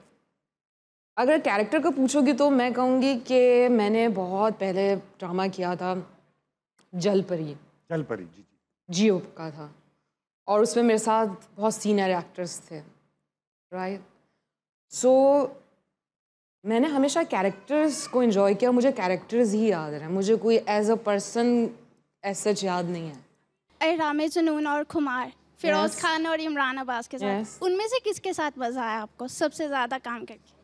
अगर कैरेक्टर को पूछोगी तो मैं कहूँगी कि मैंने बहुत पहले ड्रामा किया था जलपरी जी जियो का था, और उसमें मेरे साथ बहुत सीनियर एक्टर्स थे, राइट। सो मैंने हमेशा कैरेक्टर्स को एंजॉय किया, मुझे कैरेक्टर्स ही याद रहे, मुझे कोई as a person as such याद नहीं है। रामे जुनून और खुमार, फिरोज खान और इमरान अब्बास के साथ, उनमें से किसके साथ मज़ा आया आपको सबसे ज़्यादा काम करके?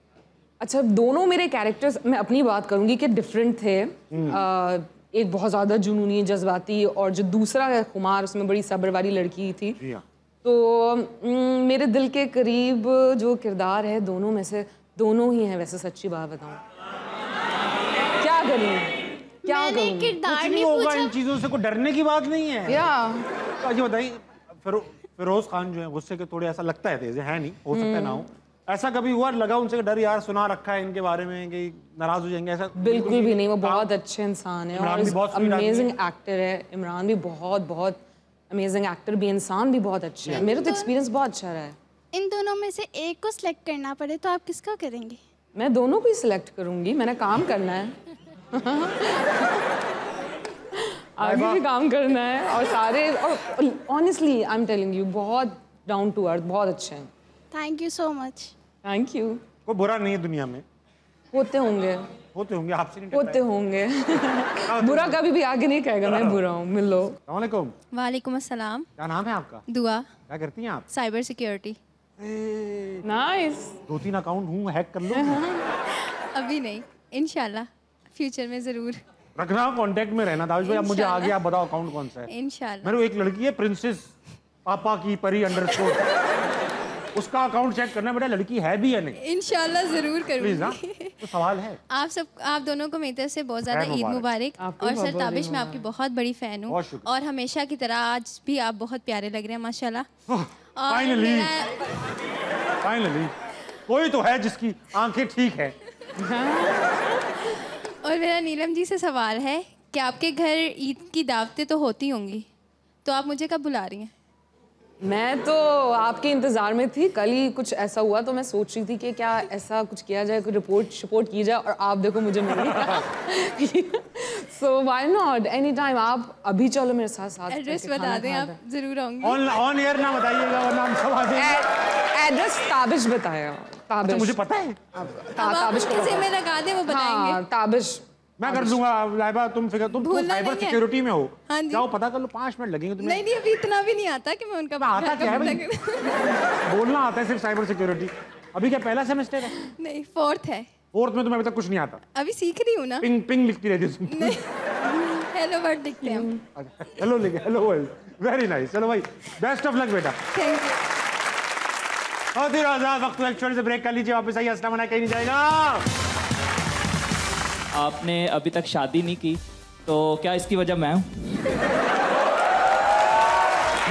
अच्छा, दोनों मेरे कैरेक्टर्स, मैं अपनी बात करूँगी कि डिफरेंट थे। एक बहुत ज़्यादा जुनूनी जज्बाती, और जो दूसरा है खुमार, उसमें बड़ी सब्र वाली लड़की थी। तो मेरे दिल के करीब जो किरदार है दोनों में से, दोनों ही हैं वैसे, सच्ची बात बताऊं। क्या करूं, क्या मैंने करूं? किरदार कुछ नहीं नहीं होगा, पूछा। इन चीजों से कोई डरने की बात नहीं है। या तो ये बताइए, फिरोज खान जो है गुस्से के थोड़े ऐसा लगता है तेज है नहीं, हो सकता है ना हो, ऐसा कभी हुआ लगा उनसे डर यार सुना रखा है इनके बारे में कि नाराज हो जाएंगे, ऐसा? बिल्कुल भी नहीं, वो बहुत अच्छे इंसान है इमरान भी बहुत और sweet आदमी अमेजिंग एक्टर है। इमरान भी बहुत बहुत अमेजिंग एक्टर भी, इंसान भी बहुत अच्छे है। मेरा तो एक्सपीरियंस बहुत अच्छा रहा है। इन दोनों में से एक को सिलेक्ट करना पड़े तो आप किसका करेंगे? मैं दोनों को ही सिलेक्ट करूंगी, मैंने काम करना है। आगे भी काम करना है और सारे, और honestly I am telling you, बहुत डाउन टू अर्थ, बहुत अच्छे हैं। Thank you so much. Thank you. कोई बुरा नहीं है दुनिया में, होते होंगे, आपसे नहीं होते होंगे। बुरा कभी भी आगे नहीं कहेगा मैं बुरा हूँ। मिलो। अस्सलामुअलैकुम। वालेकुम अस्सलाम। क्या नाम है आपका? दुआ। क्या करती हैं आप? Cyber security. नाइस। 2-3 अकाउंट हूँ, हैक कर लो। अभी नहीं, इंशाल्लाह फ्यूचर में ज़रूर। रखना, कांटेक्ट में रहना। दाविश भाई अब मुझे आगे आप बताओ अकाउंट कौन सा है? इंशाल्लाह। मेरे को एक लड़की है प्रिंसेस पापा की परी _ उसका अकाउंट चेक करना बेटा, लड़की है भी या नहीं? इंशाल्लाह ज़रूर प्लीज। हाँ करूँगी। तो सवाल है, आप दोनों को मेरी तरफ से बहुत ज़्यादा ईद मुबारक। और सर ताबिश, मैं आपकी बहुत बड़ी फ़ैन हूँ और हमेशा की तरह आज भी आप बहुत प्यारे लग रहे हैं माशाल्लाह। फाइनली कोई तो है जिसकी आंखें ठीक है। और मेरा नीलम जी से सवाल है कि आपके घर ईद की दावतें तो होती होंगी, तो आप मुझे कब बुला रही हैं? मैं तो आपके इंतज़ार में थी। कल ही कुछ ऐसा हुआ तो मैं सोच रही थी कि क्या ऐसा कुछ किया जाए, कोई रिपोर्ट की जाए, और आप देखो मुझे मिल गई। So why not, any time. आप अभी चलो मेरे साथ। एड्रेस बता दें, आप ज़रूर आऊँगी। ऑन एयर ना बताइएगा वरना हम सब आ जाएंगे। एड्रेस ताबिश बताया। ताबिश मुझे पता है। ताबिश को किसी में लगा दे, वो बताएंगे। हाँ, ताबिश मैं कर दूंगा। लाइबा तुम साइबर सिक्योरिटी में हो, हाँ जी। जाओ पता कर लो, 5 मिनट लगेंगे तुम्हें। नहीं, अभी इतना भी नहीं आता कि मैं उनका आता क्या है भाई? बोलना आता है सिर्फ साइबर सिक्योरिटी। अभी क्या पहला सेमेस्टर है? नहीं, 4th है। 4th में तुम्हें अभी तक कुछ नहीं आता? अभी सीख रही हूँ ना। पिंग लिखती रहती है तुम। हेलो वर्ड लिखते हैं हम। हेलो लिखे, हेलो वर्ल्ड, वेरी नाइस। चलो भाई, बेस्ट ऑफ लक बेटा। Thank you. और फिर आजाद वक्त एक छोटे से ब्रेक कर लीजिए, वापस आइए। अस्सलाम वालेकुम, कहीं नहीं जाएगा। आपने अभी तक शादी नहीं की, तो क्या इसकी वजह मैं हूँ?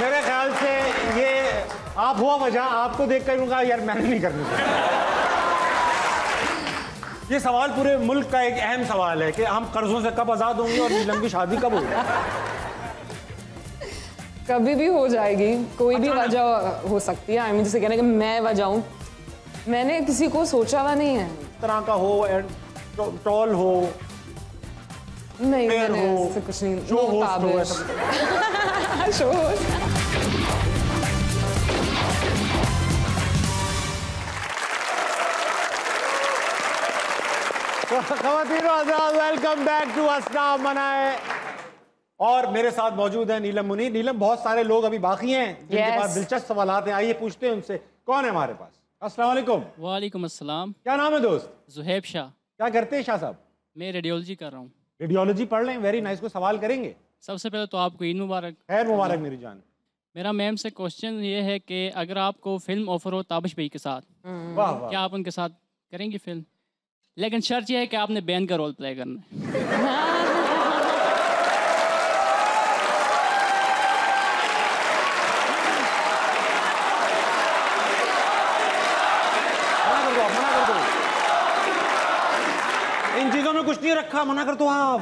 मेरे ख्याल से ये आप हुआ वजह। आपको देख कर उनका यार मैंने नहीं करनी चाहिए। ये सवाल पूरे मुल्क का एक अहम सवाल है कि हम कर्जों से कब आजाद होंगे और नीलम की शादी कब होगी। कभी भी हो जाएगी, कोई भी वजह हो सकती है। आई मीन जैसे कहना कि मैं वजह हूँ, मैंने किसी को सोचा हुआ नहीं है। तरह का हो, टॉल हो, नहीं, मैंने हो, ऐसे कुछ नहीं। शो होस्ट हो, ऐसा शो होस्ट। ख़वातीन आज़ाद, वेलकम बैक टू अस्नाम मनाए। और मेरे साथ मौजूद है नीलम मुनीर। नीलम, बहुत सारे लोग अभी बाकी हैं जिनके पास दिलचस्प सवालात हैं, आइए पूछते हैं उनसे। कौन है हमारे पास? अस्सलाम वालेकुम। वालेकुम अस्सलाम। क्या नाम है दोस्त? जुहैब शाह। क्या करते हैं शाह साहब? मैं रेडियोलॉजी कर रहा हूँ। रेडियोलॉजी पढ़ रहे हैं, वेरी नाइस। को सवाल करेंगे? सबसे पहले तो आपको ईद मुबारक। खैर मुबारक मेरी जान। मेरा मैम से क्वेश्चन ये है कि अगर आपको फिल्म ऑफर हो ताबिश भाई के साथ, वाह वाह, क्या आप उनके साथ करेंगी फिल्म? लेकिन शर्त यह है कि आपने बैन का रोल प्ले करना है। इन चीजों में कुछ नहीं रखा, मना कर दो आप।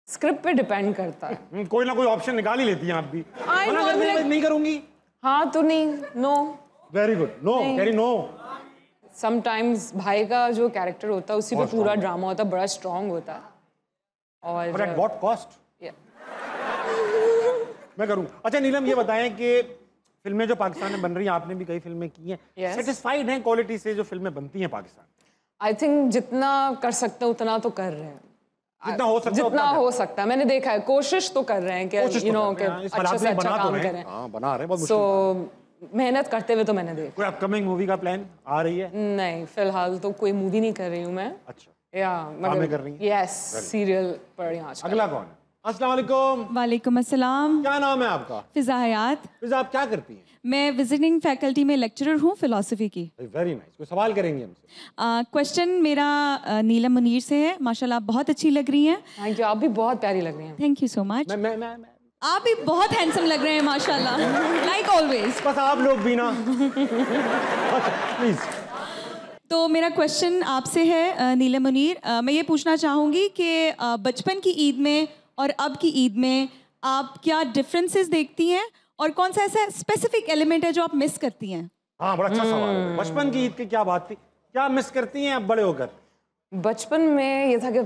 स्क्रिप्ट पे डिपेंड करता है। कोई ना कोई ऑप्शन निकाल ही लेती हैं आप भी। I मना know, कर दो, like- नहीं करूंगी। हाँ तो नहीं, no. Very good, no carry no. Sometimes भाई का जो कैरेक्टर होता है उसी पे पूरा ड्रामा होता है, बड़ा स्ट्रॉन्ग होता है। और एट व्हाट कॉस्ट? मैं करूँ। अच्छा नीलम, ये बताएं कि फिल्में जो पाकिस्तान में बन रही हैं, आपने भी कई फिल्में की हैं, सेटिस्फाइड हैं क्वालिटी से जो फिल्में बनती हैं पाकिस्तान? आई थिंक जितना कर सकते हैं उतना तो कर रहे हैं। जितना हो सकता है, जितना हो सकता है। मैंने देखा है, कोशिश तो कर रहे हैं कि यू नो कि अच्छे से अच्छा काम करें। हाँ, बना रहे हैं, बहुत सो मेहनत करते हुए तो मैंने देखा। कोई अपकमिंग मूवी का प्लान आ रही है? नहीं, फिलहाल तो कोई मूवी नहीं कर रही हूँ मैं। अच्छा, या ड्रामे कर रही हैं? यस, सीरियल पढ़ रही हूँ आजकल। अगला कौन है? अस्सलाम वालेकुम। वालेकुम अस्सलाम। क्या नाम है आपका? फिज़ा हयात। फिज़ा, आप क्या करती हैं? मैं विजिटिंग फैकल्टी में लेक्चरर हूँ फ़िलासफ़ी की। Very nice. कोई सवाल करेंगे हमसे? क्वेश्चन मेरा नीलम मुनीर से है। माशाल्लाह आप बहुत अच्छी लग रही हैं। थैंक यू, आप भी बहुत प्यारी लग रही हैं। Thank you so much. मैं आप भी बहुत हैंडसम लग रहे हैं माशाल्लाह, लाइक ऑलवेज। बस आप लोग भी ना। प्लीज। तो मेरा क्वेश्चन आपसे है नीलम मुनीर, मैं ये पूछना चाहूँगी कि बचपन की ईद में और अब की ईद में आप क्या डिफरेंसेस देखती हैं और कौन सा ऐसा स्पेसिफिक एलिमेंट है जो आप मिस करती हैं? हाँ, बड़ा अच्छा सवाल है। बचपन की ईद की क्या बात थी, क्या मिस करती हैं अब बड़े होकर? बचपन में ये था कि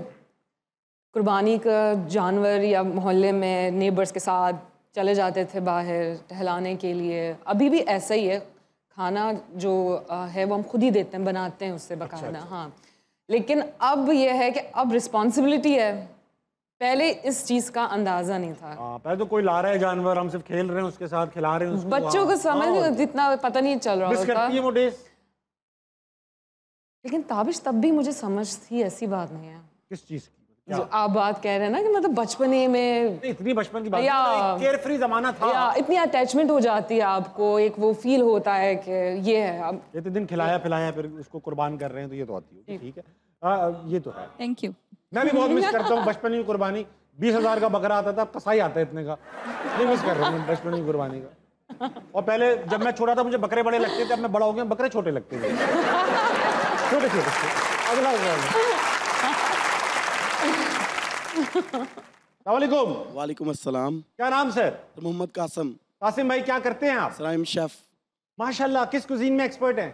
कुर्बानी का जानवर या मोहल्ले में नेबर्स के साथ चले जाते थे बाहर टहलाने के लिए। अभी भी ऐसा ही है, खाना जो है वो हम खुद ही देते हैं, बनाते हैं उससे बाकायदा। हाँ, लेकिन अब ये है कि अब रिस्पॉन्सिबिलिटी है, पहले इस चीज़ का अंदाज़ा नहीं था। पहले तो कोई ला रहा है जानवर, हम सिर्फ खेल रहे हैं उसके साथ, खिला रहे हैं उसको। बच्चों को समझ जितना पता नहीं चल रहा मिस करती है वो डेज। लेकिन ताबिश तब भी मुझे समझ थी, ऐसी बात नहीं है। किस चीज़ की? जो आप बात कह रहे हैं ना कि मतलब बचपने में इतनी बचपन की बात नहीं, केयर फ्री जमाना था, या इतनी अटैचमेंट हो जाती है आपको, एक वो फील होता है कि ये है अब ये तो दिन खिलाया पिलाया फिर उसको कुर्बान कर रहे हैं, तो ये तो आती है। ठीक है, ये तो है। Thank you. मैं भी बहुत मिस करता हूँ बचपन की कुर्बानी। 20,000 का बकरा आता था, कसाई आता है इतने का। नहीं मिस कर रहा हूँ बचपन की कुर्बानी का। और पहले जब मैं छोटा था मुझे बकरे बड़े लगते थे, अब मैं बड़ा हो गया बकरे छोटे लगते थे। छोटे छोटे। अगला सलामुअलैकुम। वालेकुम अस्सलाम। क्या नाम सर? मोहम्मद कासिम। कासिम भाई, क्या करते हैं आप? Sir I am chef. माशाल्लाह, किस कुजीन में एक्सपर्ट हैं?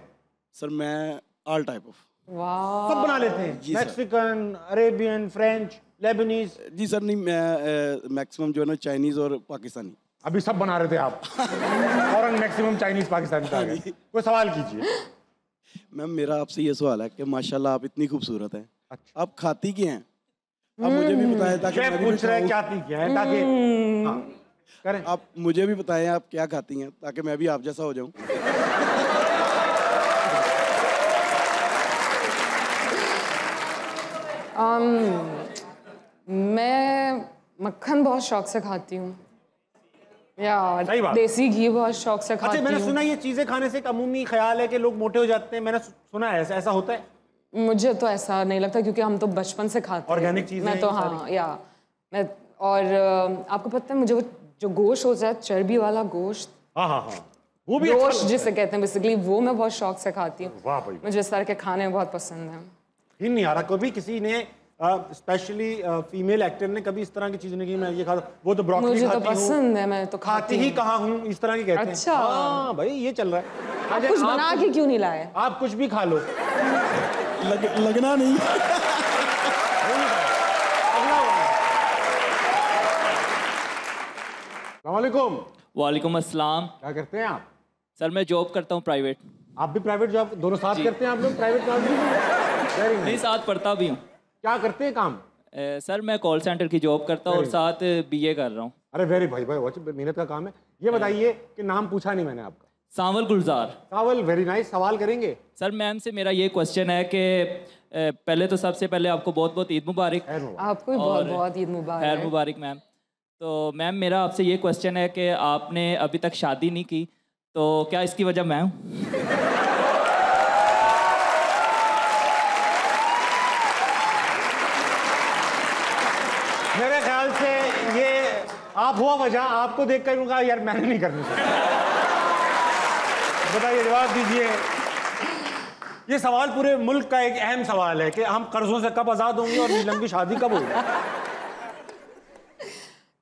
सर मैं ऑल टाइप ऑफ। वाह, सब बना लेते हैं? Mexican, Arabian, French, Lebanese? जी सर, नहीं मैं मैक्सिमम जो है ना चाइनीज और पाकिस्तानी। अभी सब बना रहे थे आप? फौरन मैक्सिमम चाइनीज पाकिस्तानी आ गए। कोई सवाल कीजिए। मैम मेरा आपसे ये सवाल है कि माशाल्लाह आप इतनी खूबसूरत हैं। अच्छा। आप खाती क्या हैं? आप मुझे भी बताएं ताकि शेफ पूछ रहे हैं क्या थी क्या है, ताकि हाँ, करें। आप मुझे भी बताएं आप क्या खाती हैं ताकि मैं भी आप जैसा हो जाऊं। मैं मक्खन बहुत शौक से खाती हूँ, या देसी घी बहुत शौक से खाती हूँ। अच्छा, मैंने सुना ये चीजें खाने से एक अमूमी ख्याल है कि लोग मोटे हो जाते हैं, मैंने सुना है ऐसा होता है? मुझे तो ऐसा नहीं लगता, क्योंकि हम तो बचपन से खाते हैं ऑर्गेनिक चीजें। मैं तो हाँ, या मैं और आपको पता है मुझे वो जो गोश्त होता है, चर्बी वाला गोश्त, हाँ हाँ हाँ, वो भी गोश्त जिसे कहते हैं बेसिकली, वो मैं बहुत शौक से खाती हूँ। वाह भाई, मुझे इस तरह के खाने बहुत पसंद हैं। ही नहीं आ रहा कभी किसी ने स्पेशली फीमेल एक्टर ने कभी इस तरह की चीज नहीं की मैं ये खाता, वो तो ब्रोकली मुझे खाती तो पसंद है, मैं तो खाती ही कहाँ हूँ, इस तरह की कहते हैं। अच्छा, हाँ भाई ये चल रहा है। आप कुछ बना के क्यों नहीं लाए? आप कुछ भी खा लो। लगना नहीं। अस्सलामुअलैकुम। वालेकुम अस्सलाम। क्या करते हैं आप? सर मैं जॉब करता हूँ प्राइवेट। आप भी प्राइवेट जॉब दोनों साथ करते हैं आप लोग? प्राइवेट जॉब भी? नहीं, साथ पढ़ता भी हूँ। क्या करते हैं काम? सर मैं कॉल सेंटर की जॉब करता हूँ और साथ बीए कर रहा हूँ। अरे वेरी भाई मेहनत का काम है। ये बताइए कि नाम पूछा नहीं मैंने आपका। सावल गुलजार। सावल, वेरी नाइस। सवाल करेंगे? सर मैम से मेरा ये क्वेश्चन है कि पहले तो सबसे पहले आपको बहुत बहुत ईद मुबारक। आपको भी बहुत बहुत ईद मुबारक। खैर मुबारक मैम। तो मैम मेरा आपसे ये क्वेश्चन है कि आपने अभी तक शादी नहीं की, तो क्या इसकी वजह मैं हूँ? मेरे ख्याल से ये आप हुआ वजह, आपको देखकर कहा यार मैंने नहीं करनी चाहिए। बताइए, जवाब दीजिए। ये सवाल पूरे मुल्क का एक अहम सवाल है कि हम कर्जों से कब आज़ाद होंगे और नीलम की शादी कब होगी।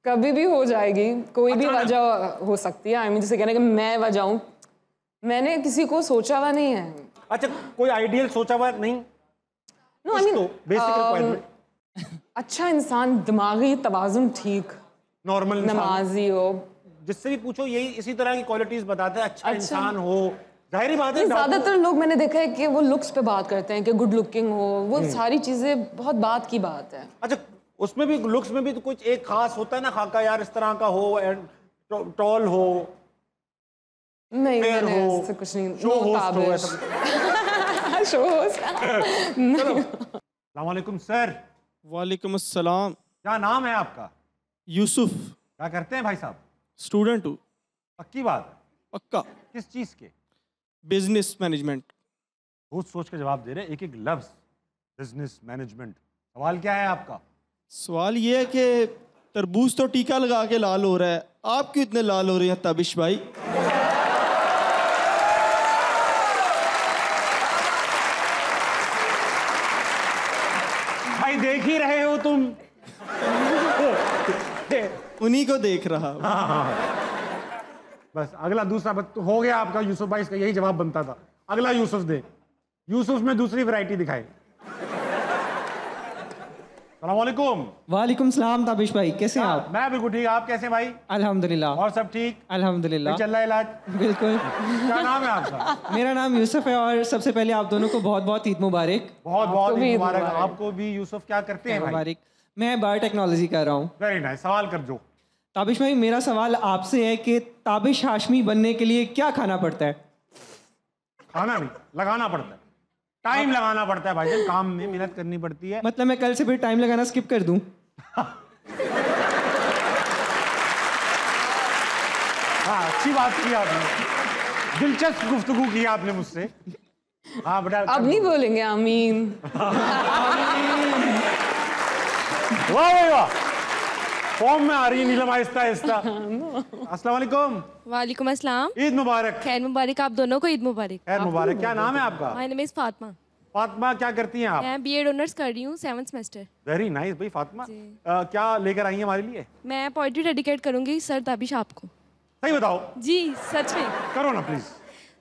कभी भी हो जाएगी, कोई भी वजह हो सकती है। आई मीन जैसे कहना कि मैं वजह हूँ, मैंने किसी को सोचा हुआ नहीं है। अच्छा, कोई आइडियल सोचा हुआ नहीं? No, I mean basic requirement. अच्छा इंसान, दिमागी तवाज़ुन ठीक, नॉर्मल नमाजी हो, जिससे भी पूछो यही इसी तरह की क्वालिटीज बताते हैं। अच्छा इंसान हो, जाहिर बात है। ज्यादातर लोग मैंने देखा है कि वो लुक्स पे बात करते हैं कि गुड लुकिंग हो, वो सारी चीजें बहुत बात की बात है। अच्छा, उसमें भी लुक्स में भी तो कुछ एक खास होता है ना, खाका यार इस तरह का हो, टॉल हो, नहीं मैंने ऐसा कुछ नहीं। शो होस्ट अस्सलाम वालेकुम सर। वालेकुम अस्सलाम। क्या नाम है आपका? यूसुफ। क्या करते हैं भाई साहब? स्टूडेंट हूँ। पक्की बात? पक्का। किस चीज के? Business management. सोच सोच के जवाब दे रहे, एक एक लफ्ज। Business management. सवाल क्या है आपका? सवाल ये है कि तरबूज तो टीका लगा के लाल हो रहा है, आप क्यों इतने लाल हो रहे हैं ताबिश भाई? भाई देख ही रहे हो तुम। उन्हीं को देख रहा हूं। बस अगला दूसरा हो गया आपका यूसुफ भाई, इसका यही जवाब बनता था। अगला यूसुफ दे। यूसुफ में दूसरी वैरायटी दिखाए। अस्सलामुअलैकुम। वालेकुम सलाम ताबिश भाई, कैसे हैं आप? मैं बिल्कुल ठीक, आप कैसे भाई? अल्हम्दुलिल्लाह। और सब ठीक? अल्हम्दुलिल्लाह। चल रहा है इलाज? बिल्कुल। क्या नाम है आपका? मेरा नाम यूसुफ है और सबसे पहले आप दोनों को बहुत बहुत ईद मुबारक। बहुत बहुत ईद मुबारक आपको भी। यूसुफ क्या करते हैं भाई? मुबारक। मैं बायोटेक्नोलॉजी कर रहा हूँ। Very nice. सवाल कर दो। ताबिश भाई मेरा सवाल आपसे है कि ताबिश हाशमी बनने के लिए क्या खाना पड़ता है? खाना नहीं, लगाना पड़ता है, टाइम लगाना पड़ता है भाईजान, काम में मेहनत करनी पड़ती है। मतलब मैं कल से फिर टाइम लगाना स्किप कर दूं? हाँ, अच्छी बात की आपने, दिलचस्प गुफ्तगू की आपने मुझसे। हाँ बेटा। अब नहीं बोलेंगे आमीन। वाह भाई वाह, फॉर्म में आ रही है नीलम आहिस्ता आहिस्ता। अस्सलाम वालेकुम। वालेकुम अस्सलाम। ईद मुबारक। खैर मुबारक, आप दोनों को ईद मुबारक। खैर मुबारक। क्या नाम है आपका? My name is Fatima. Fatima, क्या करती हैं आप? मैं बीएड ऑनर्स कर रही हूँ 7th सेमेस्टर। वेरी नाइस भाई फातिमा। क्या लेकर आई हैं हमारे लिए? मैं पोइट्री डेडिकेट करूंगी सर ताबिश आपको। सही बताओ। जी सच में। करो ना प्लीज।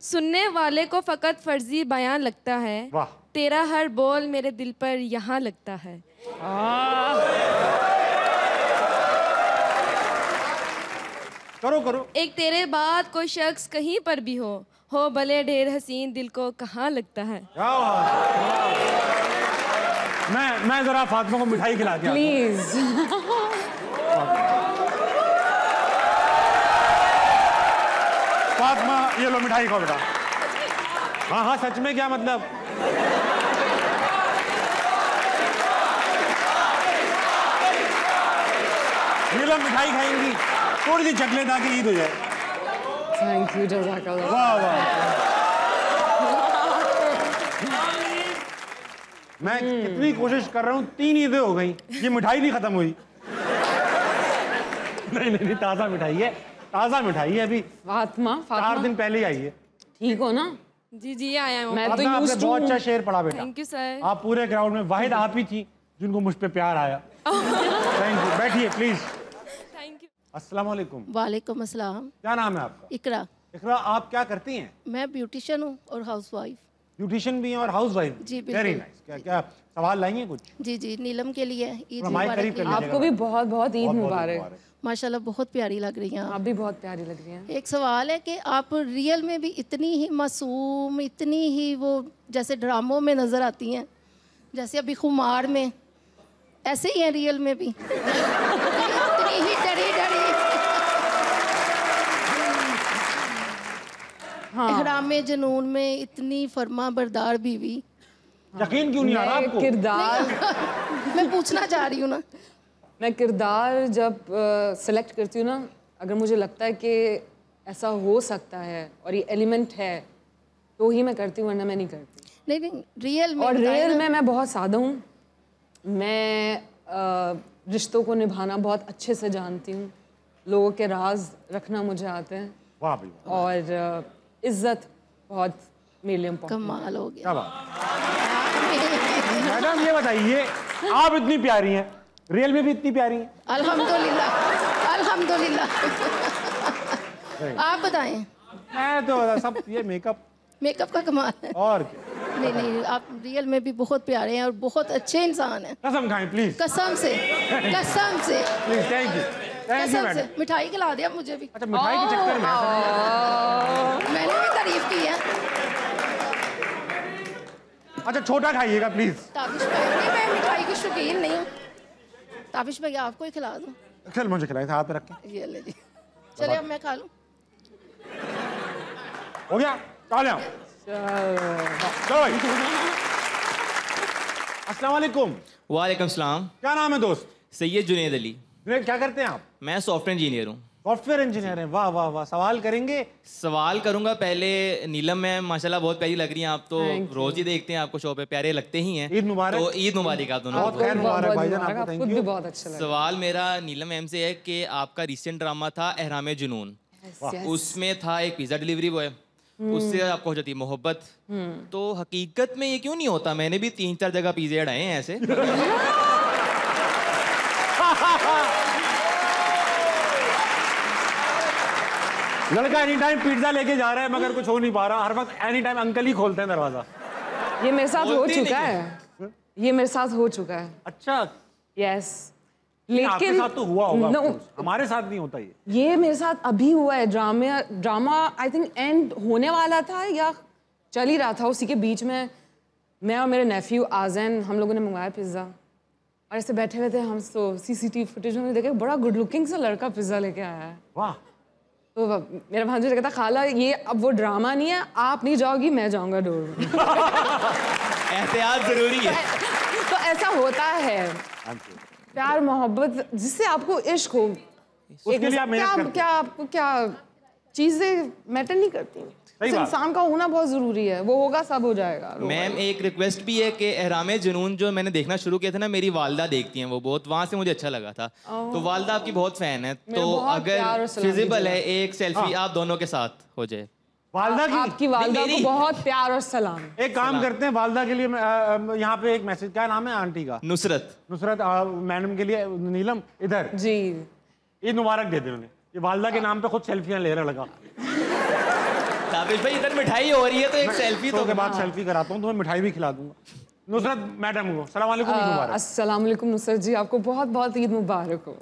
सुनने वाले को फकत फर्जी बयान लगता है, वाह, तेरा हर बोल मेरे दिल पर यहाँ लगता है। करो करो। एक तेरे बाद कोई शख्स कहीं पर भी हो भले ढेर हसीन, दिल को कहाँ लगता है। मैं जरा फातिमा को मिठाई खिला दिया प्लीज। फातिमा ये लो मिठाई खाओ बेटा। हाँ हाँ सच में, क्या मतलब? नीलम मिठाई खाएंगी, थोड़ी सी चकलेट आके ईद हो जाए। थैंक यू, जज़ाकल्लाह। वाह वाह। मैं कितनी कोशिश कर रहा हूँ, 3 ईदें हो गई, ये मिठाई नहीं खत्म हुई। नहीं, ताज़ा मिठाई है, ताज़ा मिठाई है अभी। फातिमा 4 दिन पहले ही आई है। ठीक हो ना? जी जी आया हूँ। मैं तो आपने बहुत अच्छा शेर पढ़ा बेटा। Thank you sir. आप पूरे ग्राउंड में वाहिद आप ही थी जिनको मुझ पे प्यार आया। थैंक यू, बैठिए प्लीज। Thank you. अस्सलाम वालेकुम। वालेकुम अस्सलाम। क्या नाम है आपका? इकरा। इकरा, आप क्या करती हैं? मैं ब्यूटिशियन हूँ और हाउसवाइफ। ब्यूटिशियन भी हैं और हाउसवाइफ? जी बिल्कुल। Very nice. क्या क्या सवाल लाई हैं कुछ? जी जी, नीलम के लिए ईद मुबारक। आपको भी बहुत बहुत ईद मुबारक। माशाल्लाह बहुत प्यारी लग रही हैं आप भी बहुत प्यारी लग रही हैं। एक सवाल है कि आप रियल में भी इतनी ही मासूम, इतनी ही वो जैसे ड्रामों में नज़र आती हैं, जैसे अभी खुमार में, ऐसे ही हैं रियल में भी? इतनी ही डरी डरी। इहराम में जुनून में इतनी फर्मा बरदार बीवी। यकीन क्यों नहीं आ रहा आपको? किरदार मैं पूछना चाह रही हूँ ना। मैं किरदार जब सेलेक्ट करती हूँ ना, अगर मुझे लगता है कि ऐसा हो सकता है और ये एलिमेंट है तो ही मैं करती हूँ, वरना मैं नहीं करती। नहीं रियल में। और रियल में मैं बहुत सादा हूँ। मैं रिश्तों को निभाना बहुत अच्छे से जानती हूँ, लोगों के राज रखना मुझे आते हैं। वाह भाई। और इज्जत बहुत मेरे लिए इम्पोर्टेंट। कमाल हो गया। क्या बात। मैडम ये बताइए, आप इतनी प्यारी हैं, रियल में भी इतनी प्यारी हैं? अल्हम्दुलिल्लाह अल्हम्दुलिल्लाह। आप बताएं। मैं तो सब ये मेकअप का कमाल है। और क्या? नहीं आप रियल में भी बहुत प्यारे हैं और बहुत अच्छे इंसान हैं। कसम खाएं प्लीज। कसम से कसम से। Please thank you. कसम से। मिठाई खिला दिया मुझे भी। अच्छा मिठाई के चक्कर में मैंने भी तारीफ की है। अच्छा छोटा खाइएगा प्लीज। ताबिश भाई, नहीं मैं मिठाई की शौकीन नहीं हूँ। ताबिश भाई आपको ही खिला दूँ? चल मुझे खिलाए, हाथ पे रख के। ये ले जी। चलिए अब मैं खा लूँ। हो गया? चलो भाई। अस्सलाम वालेकुम। वालेकुम सलाम। क्या नाम है दोस्त? सैयद जुनैद अली। क्या करते हैं आप? मैं सॉफ्टवेयर इंजीनियर हूँ। सॉफ्टवेयर इंजीनियर हैं, वाह वाह वाह। सवाल करेंगे? सवाल करूंगा। पहले नीलम मैम माशाल्लाह बहुत प्यारी लग रही हैं आप तो, रोज ही देखते हैं आपको शो पे, प्यारे लगते ही हैं। ईद मुबारक। तो ईद मुबारक आप दोनों बहुत खैर मुबारक भाईजान आपको, थैंक यू। बहुत अच्छा लगा। सवाल मेरा नीलम मैम से है कि आपका रिसेंट ड्रामा था एहरामे जुनून, उसमें था एक पिज्जा डिलीवरी बॉय, उससे आपको हो जाती है मोहब्बत। तो हकीकत में ये क्यों नहीं होता? मैंने भी 3-4 जगह पिज्जे अड़ाए हैं ऐसे। लड़का एनी टाइम पिज्जा लेके जा रहा है मगर कुछ हो नहीं पा रहा। हर वक्त एनी टाइम अंकल ही खोलते हैं दरवाजा। ये मेरे साथ हो चुका है, ये मेरे साथ हो चुका है। अच्छा, यस। लेकिन आपके साथ तो हुआ होगा। हमारे साथ नहीं होता ये मेरे साथ अभी हुआ है। ड्रामा आई थिंक एंड होने वाला था या चल ही रहा था, उसी के बीच में मैं और मेरे नेफ्यू आज़ैन हम लोगों ने मंगवाया पिज़्ज़ा और ऐसे बैठे हुए थे हम। तो CCTV फुटेज में देखे बड़ा गुड लुकिंग सा लड़का पिज़्ज़ा लेके आया है। वाह। तो मेरा भांजा कहता खाला ये अब वो ड्रामा नहीं है, आप नहीं जाओगी मैं जाऊंगा डोर। एहतियात जरूरी है। तो ऐसा होता है, प्यार मोहब्बत जिससे आपको इश्क हो, उसके लिए आप मेहनत करते हैं। क्या आपको क्या चीजें मैटर नहीं करती। इंसान का होना बहुत जरूरी है, वो होगा सब हो जाएगा। मैम एक रिक्वेस्ट भी है कि एहरामे जुनून जो मैंने देखना शुरू किया था ना, मेरी वालदा देखती हैं वो बहुत, वहाँ से मुझे अच्छा लगा था। तो वालदा आपकी बहुत फैन है, तो अगर फिजिबल है एक सेल्फी आप दोनों के साथ हो जाए। वालदा की? आपकी वालदा को बहुत प्यार और सलाम। एक काम करते हैं वालदा के लिए, यहाँ पे एक मैसेज, क्या नाम है आंटी का? नुसरत। नुसरत मैडम के लिए। नीलम इधर जी, ईद मुबारक दे दे उन्हें। ये वालदा के नाम पे खुद सेल्फियां ले रहा लगा। ताबिश भाई इधर मिठाई हो रही है तो एक सेल्फी तो के बाद सेल्फी कराता हूँ, तुम्हें मिठाई भी खिला दूंगा। नुसरत मैडम को अस्सलाम वालेकुम, ईद मुबारक। अस्सलाम वालेकुम नुसरत जी, आपको बहुत बहुत ईद मुबारक हो।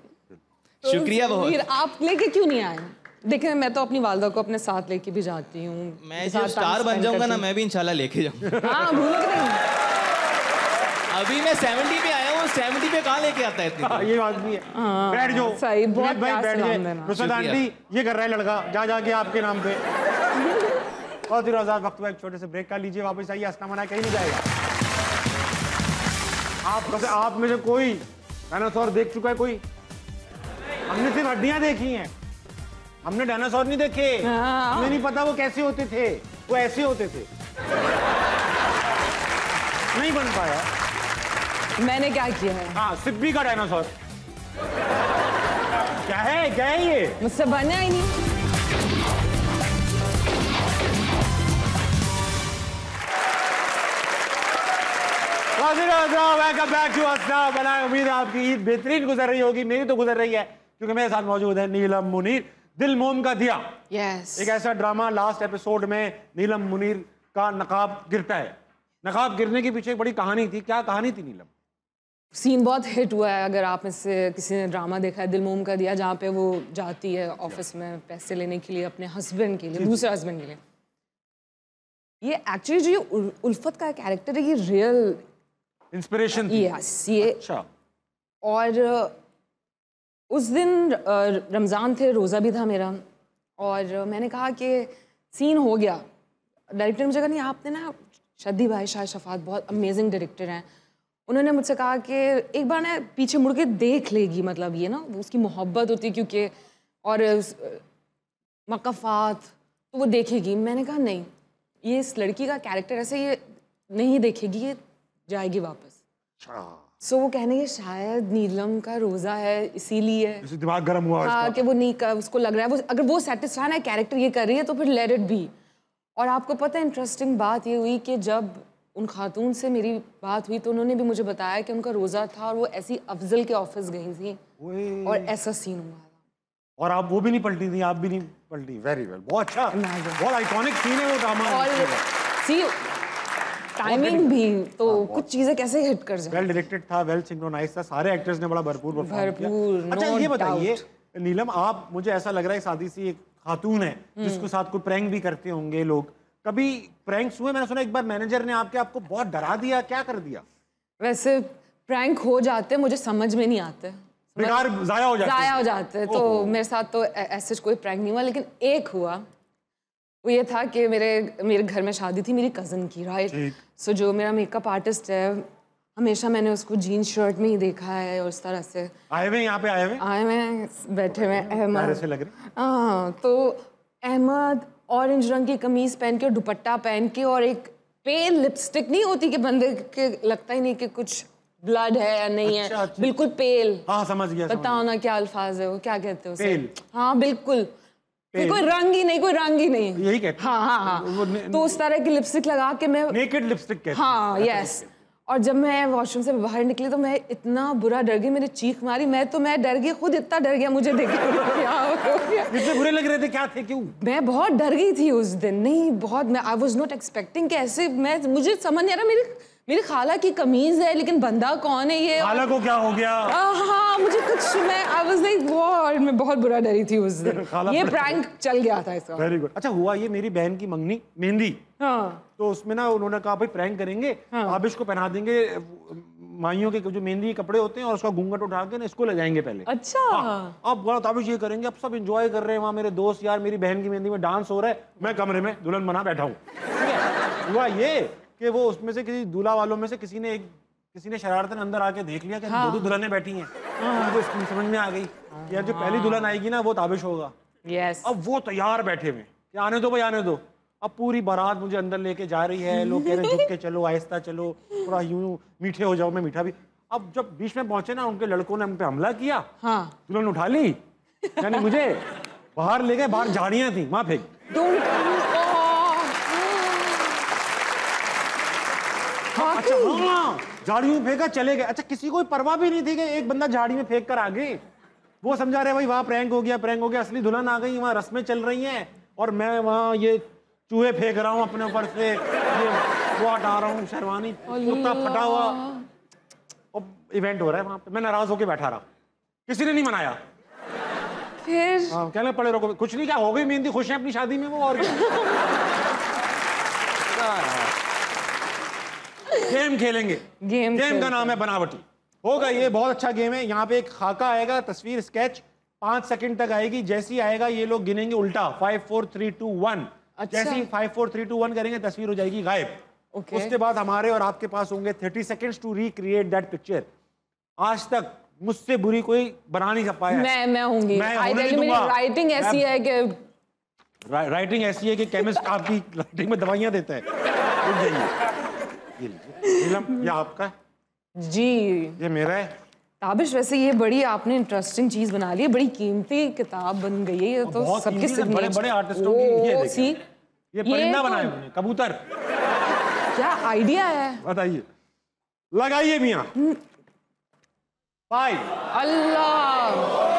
शुक्रिया बहुत। आप लेके क्यों नहीं आए? देखिए मैं तो अपनी वालदा को अपने साथ लेके भी जाती हूँ। मैं जब स्टार बन जाऊंगा ना मैं भी इंशाल्लाह लेके जाऊंगा। हाँ भूलोगे नहीं। अभी मैं 70 पे आया हूँ, 70 पे कहाँ लेके आता है इतनी? ये बात भी है। बैठ जाओ। सही, बहुत भाई बैठ जाए। नुसरत आंटी ये कर रहा है लड़का, जा जाके आपके नाम पे। बहुत ही रोज़ा वक्त हुआ, एक छोटे से ब्रेक का लीजिए, वापस आइए। अस्नाम मना कहीं नहीं जाएगा। आप में से कोई डायनासोर देख चुका है? कोई? हमने सिर्फ हड्डियां देखी हैं, हमने डायनासोर नहीं देखे। हमें नहीं पता वो कैसे होते थे, वो ऐसे होते थे। नहीं बन पाया। मैंने क्या किया है? हाँ, सिब्बी का डायनासोर। क्या है ये? मुझसे बना ही नहीं। वेलकम बैक टू अस्नाम। उम्मीद है आपकी ईद बेहतरीन गुजर रही होगी। मेरी तो गुजर रही है क्योंकि मेरे साथ मौजूद है नीलम मुनीर। दिल मोम का दिया। एक ऐसा ड्रामा, लास्ट एपिसोड में नीलम मुनीर का नकाब गिरता है। नकाब गिरने के पीछे एक बड़ी कहानी थी। क्या कहानी थी नीलम? सीन बहुत हिट हुआ है, अगर आप में से किसी ने ड्रामा देखा है दिल मोम का दिया, जहाँ पे वो जाती है ऑफिस में पैसे लेने के लिए अपने हस्बैंड के लिए, दूसरे हस्बैंड के लिए। ये एक्चुअली जो ये उल्फत का कैरेक्टर है, ये रियल इंस्पिरेशन थी। यस, ये अच्छा। और उस दिन रमज़ान थे, रोज़ा भी था मेरा, और मैंने कहा कि सीन हो गया। डायरेक्टर मुझे कहा नहीं आपने ना, शद्दी भाई शाह शफात बहुत अमेजिंग डायरेक्टर हैं, उन्होंने मुझसे कहा कि एक बार ना पीछे मुड़ के देख लेगी, मतलब ये ना उसकी मोहब्बत होती है क्योंकि, और मकफ़ात तो वो देखेगी। मैंने कहा नहीं, ये इस लड़की का कैरेक्टर ऐसे ये नहीं देखेगी, ये जाएगी वापस। सो वो कहने के शायद नीलम का रोज़ा है इसीलिए दिमाग गर्म हुआ। हाँ, कि वो नहीं कर, उसको लग रहा है वो अगर वो सेटिस्फाई है कैरेक्टर ये कर रही है तो फिर लेट इट बी। और आपको पता है इंटरेस्टिंग बात ये हुई कि जब उन खातून से मेरी बात हुई तो उन्होंने भी मुझे बताया कि उनका रोज़ा था और वो ऐसी अफजल के ऑफिस गई थी और ऐसा सीन हुआ। और आप वो भी नहीं पलटी थी, आप भी नहीं पलटी। वेरी वेल, बहुत अच्छा, बहुत आइकॉनिक सीन है वो ड्रामा। और सी टाइमिंग भी तो कुछ चीजें कैसे हिट कर जाए। वेल डायरेक्टेड था, वेल सिंक्रोनाइज्ड था, सारे एक्टर्स ने बड़ा भरपूर परफॉर्म किया। अच्छा ये बताइए नीलम, आप, मुझे ऐसा लग रहा है सादी सी एक खातून है जिसके साथ कोई प्रैंक भी करते होंगे लोग, कभी प्रैंक्स हुए? मैंने सुना एक बार मैनेजर ने आपको बहुत डरा दिया, क्या कर दिया? वैसे प्रैंक हो जाते, मुझे समझ में नहीं आते, बेकार जाया हो जाते। तो मेरे साथ तो ऐसे कोई प्रैंक नहीं हुआ, लेकिन एक हुआ। वो ये था कि मेरे घर में शादी थी मेरी कज़न की, राइट। सो जो मेरा मेकअप आर्टिस्ट है हमेशा मैंने उसको जीन्स शर्ट में ही देखा है और उस तरह से। आए हुए यहाँ पे आए हुए बैठे हुए अहमद से लग रहे। हाँ, तो अहमद ऑरेंज रंग की कमीज पहन के और दुपट्टा पहन के और एक पेल लिपस्टिक नहीं होती कि बंदे के लगता ही नहीं कि कुछ ब्लड है या नहीं है। अच्छा। बिल्कुल पेल। हाँ समझ गया। बताओ ना क्या अल्फाज है वो, क्या कहते हैं उसे? पेल। हाँ बिल्कुल, कोई रंग ही नहीं, कोई रंग ही नहीं। यही कहते हैं। हाँ। तो उस तरह की लिपस्टिक लगा के मैं नेकेड लिपस्टिक कहते हैं। हाँ यस। और जब मैं वॉशरूम से बाहर निकली तो मैं इतना बुरा डर गई, मैंने चीख मारी। मैं डर गई, खुद इतना डर गया मुझे देख के। इतने बुरे लग रहे थे, क्या थे, क्यों? मैं बहुत डर गई थी उस दिन। नहीं बहुत, मैं आई वॉज नॉट एक्सपेक्टिंग कि ऐसे मुझे समझ नहीं आ रहा। मेरी खाला की कमीज है लेकिन बंदा कौन है ये? खाला को क्या हो गया? हाँ मुझे कुछ, मैं आई वाज लाइक व्हाट, मैं बहुत बुरा डरी थी उस दिन। ये प्रैंक चल गया था इसका। Very good. अच्छा हुआ ये, मेरी बहन की मंगनी मेहंदी। हाँ। तो उसमें ना उन्होंने कहा भाई प्रैंक करेंगे, ताबिश को पहना देंगे माइयों के जो मेहंदी के कपड़े होते हैं और उसका घूंघट उठा के ना इसको ले जाएंगे पहले। अच्छा। अब बड़ा ताबिश ये करेंगे, अब सब एंजॉय कर रहे हैं वहाँ, मेरे दोस्त यार, मेरी बहन की मेहंदी में डांस हो रहा है, मैं कमरे में दुल्हन बना बैठा हूँ। हुआ ये कि वो उसमें से किसी दूल्हा वालों में से किसी ने शरारतन अंदर आके देख लिया कि दो दुल्हनें बैठी हैं। तो समझ में आ गई कि यार जो पहली दुल्हन आएगी ना वो ताबिश होगा। यस। अब वो तैयार बैठे हुए कि आने दो भाई आने दो। अब पूरी बारात मुझे अंदर लेके जा रही है, लोग कह रहे हैं झुक के चलो, आहिस्ता चलो, थोड़ा यूं मीठे हो जाओ, मैं मीठा भी। अब जब बीच में पहुंचे ना, उनके लड़कों ने हम पे हमला किया। दुल्हन उठा ली, यानी मुझे बाहर ले गए, बाहर झाड़ियां थी वहां फेंक। अच्छा हाँ, झाड़ियों में फेंका, चले गए। अच्छा किसी को परवाह भी नहीं थी कि एक बंदा झाड़ी में फेंक कर आ गए। वो समझा रहे भाई वहाँ प्रैंक हो गया, प्रैंक हो गया। असली दुल्हन आ गई, वहाँ रस्में चल रही हैं और मैं वहाँ ये चूहे फेंक रहा हूँ अपने ऊपर से, ये वो हटा रहा हूँ, शेरवानी कुत्ता फटा हुआ। और इवेंट हो रहा है वहाँ पे, मैं नाराज होके बैठा रहा, किसी ने नहीं मनाया। फिर कहने पड़े रहो, कुछ नहीं, क्या हो गई मेहंदी, खुश है अपनी शादी में वो, और क्या। गेम खेलेंगे। गेम का नाम है बनावटी। होगा ये बहुत अच्छा गेम है। यहाँ पे एक खाका आएगा, तस्वीर स्केच 5 सेकंड तक आएगी। जैसी आएगा ये लोग गिनेंगे उल्टा, 5 4 3 2 1। जैसी 5 4 3 2 1 करेंगे तस्वीर हो जाएगी गायब। उसके बाद हमारे और आपके पास होंगे 30 seconds to recreate that picture. आज तक मुझसे बुरी कोई बना नहीं पाया। मैं होंगी। राइटिंग ऐसी है कि राइटिंग ऐसी है कि केमिस्ट आपकी राइटिंग में दवाइयां देता है। ये आपका जी, ये मेरा है। ताबिश वैसे ये बड़ी आपने इंटरेस्टिंग चीज बना ली है, बड़ी कीमती किताब बन गई है ये तो सबके सिग्नेचर। बड़े बड़े आर्टिस्टों की ये परिंदा बनाए हुए हैं, कबूतर। क्या आइडिया है, बताइए। लगाइए मियां। 5 अल्लाह।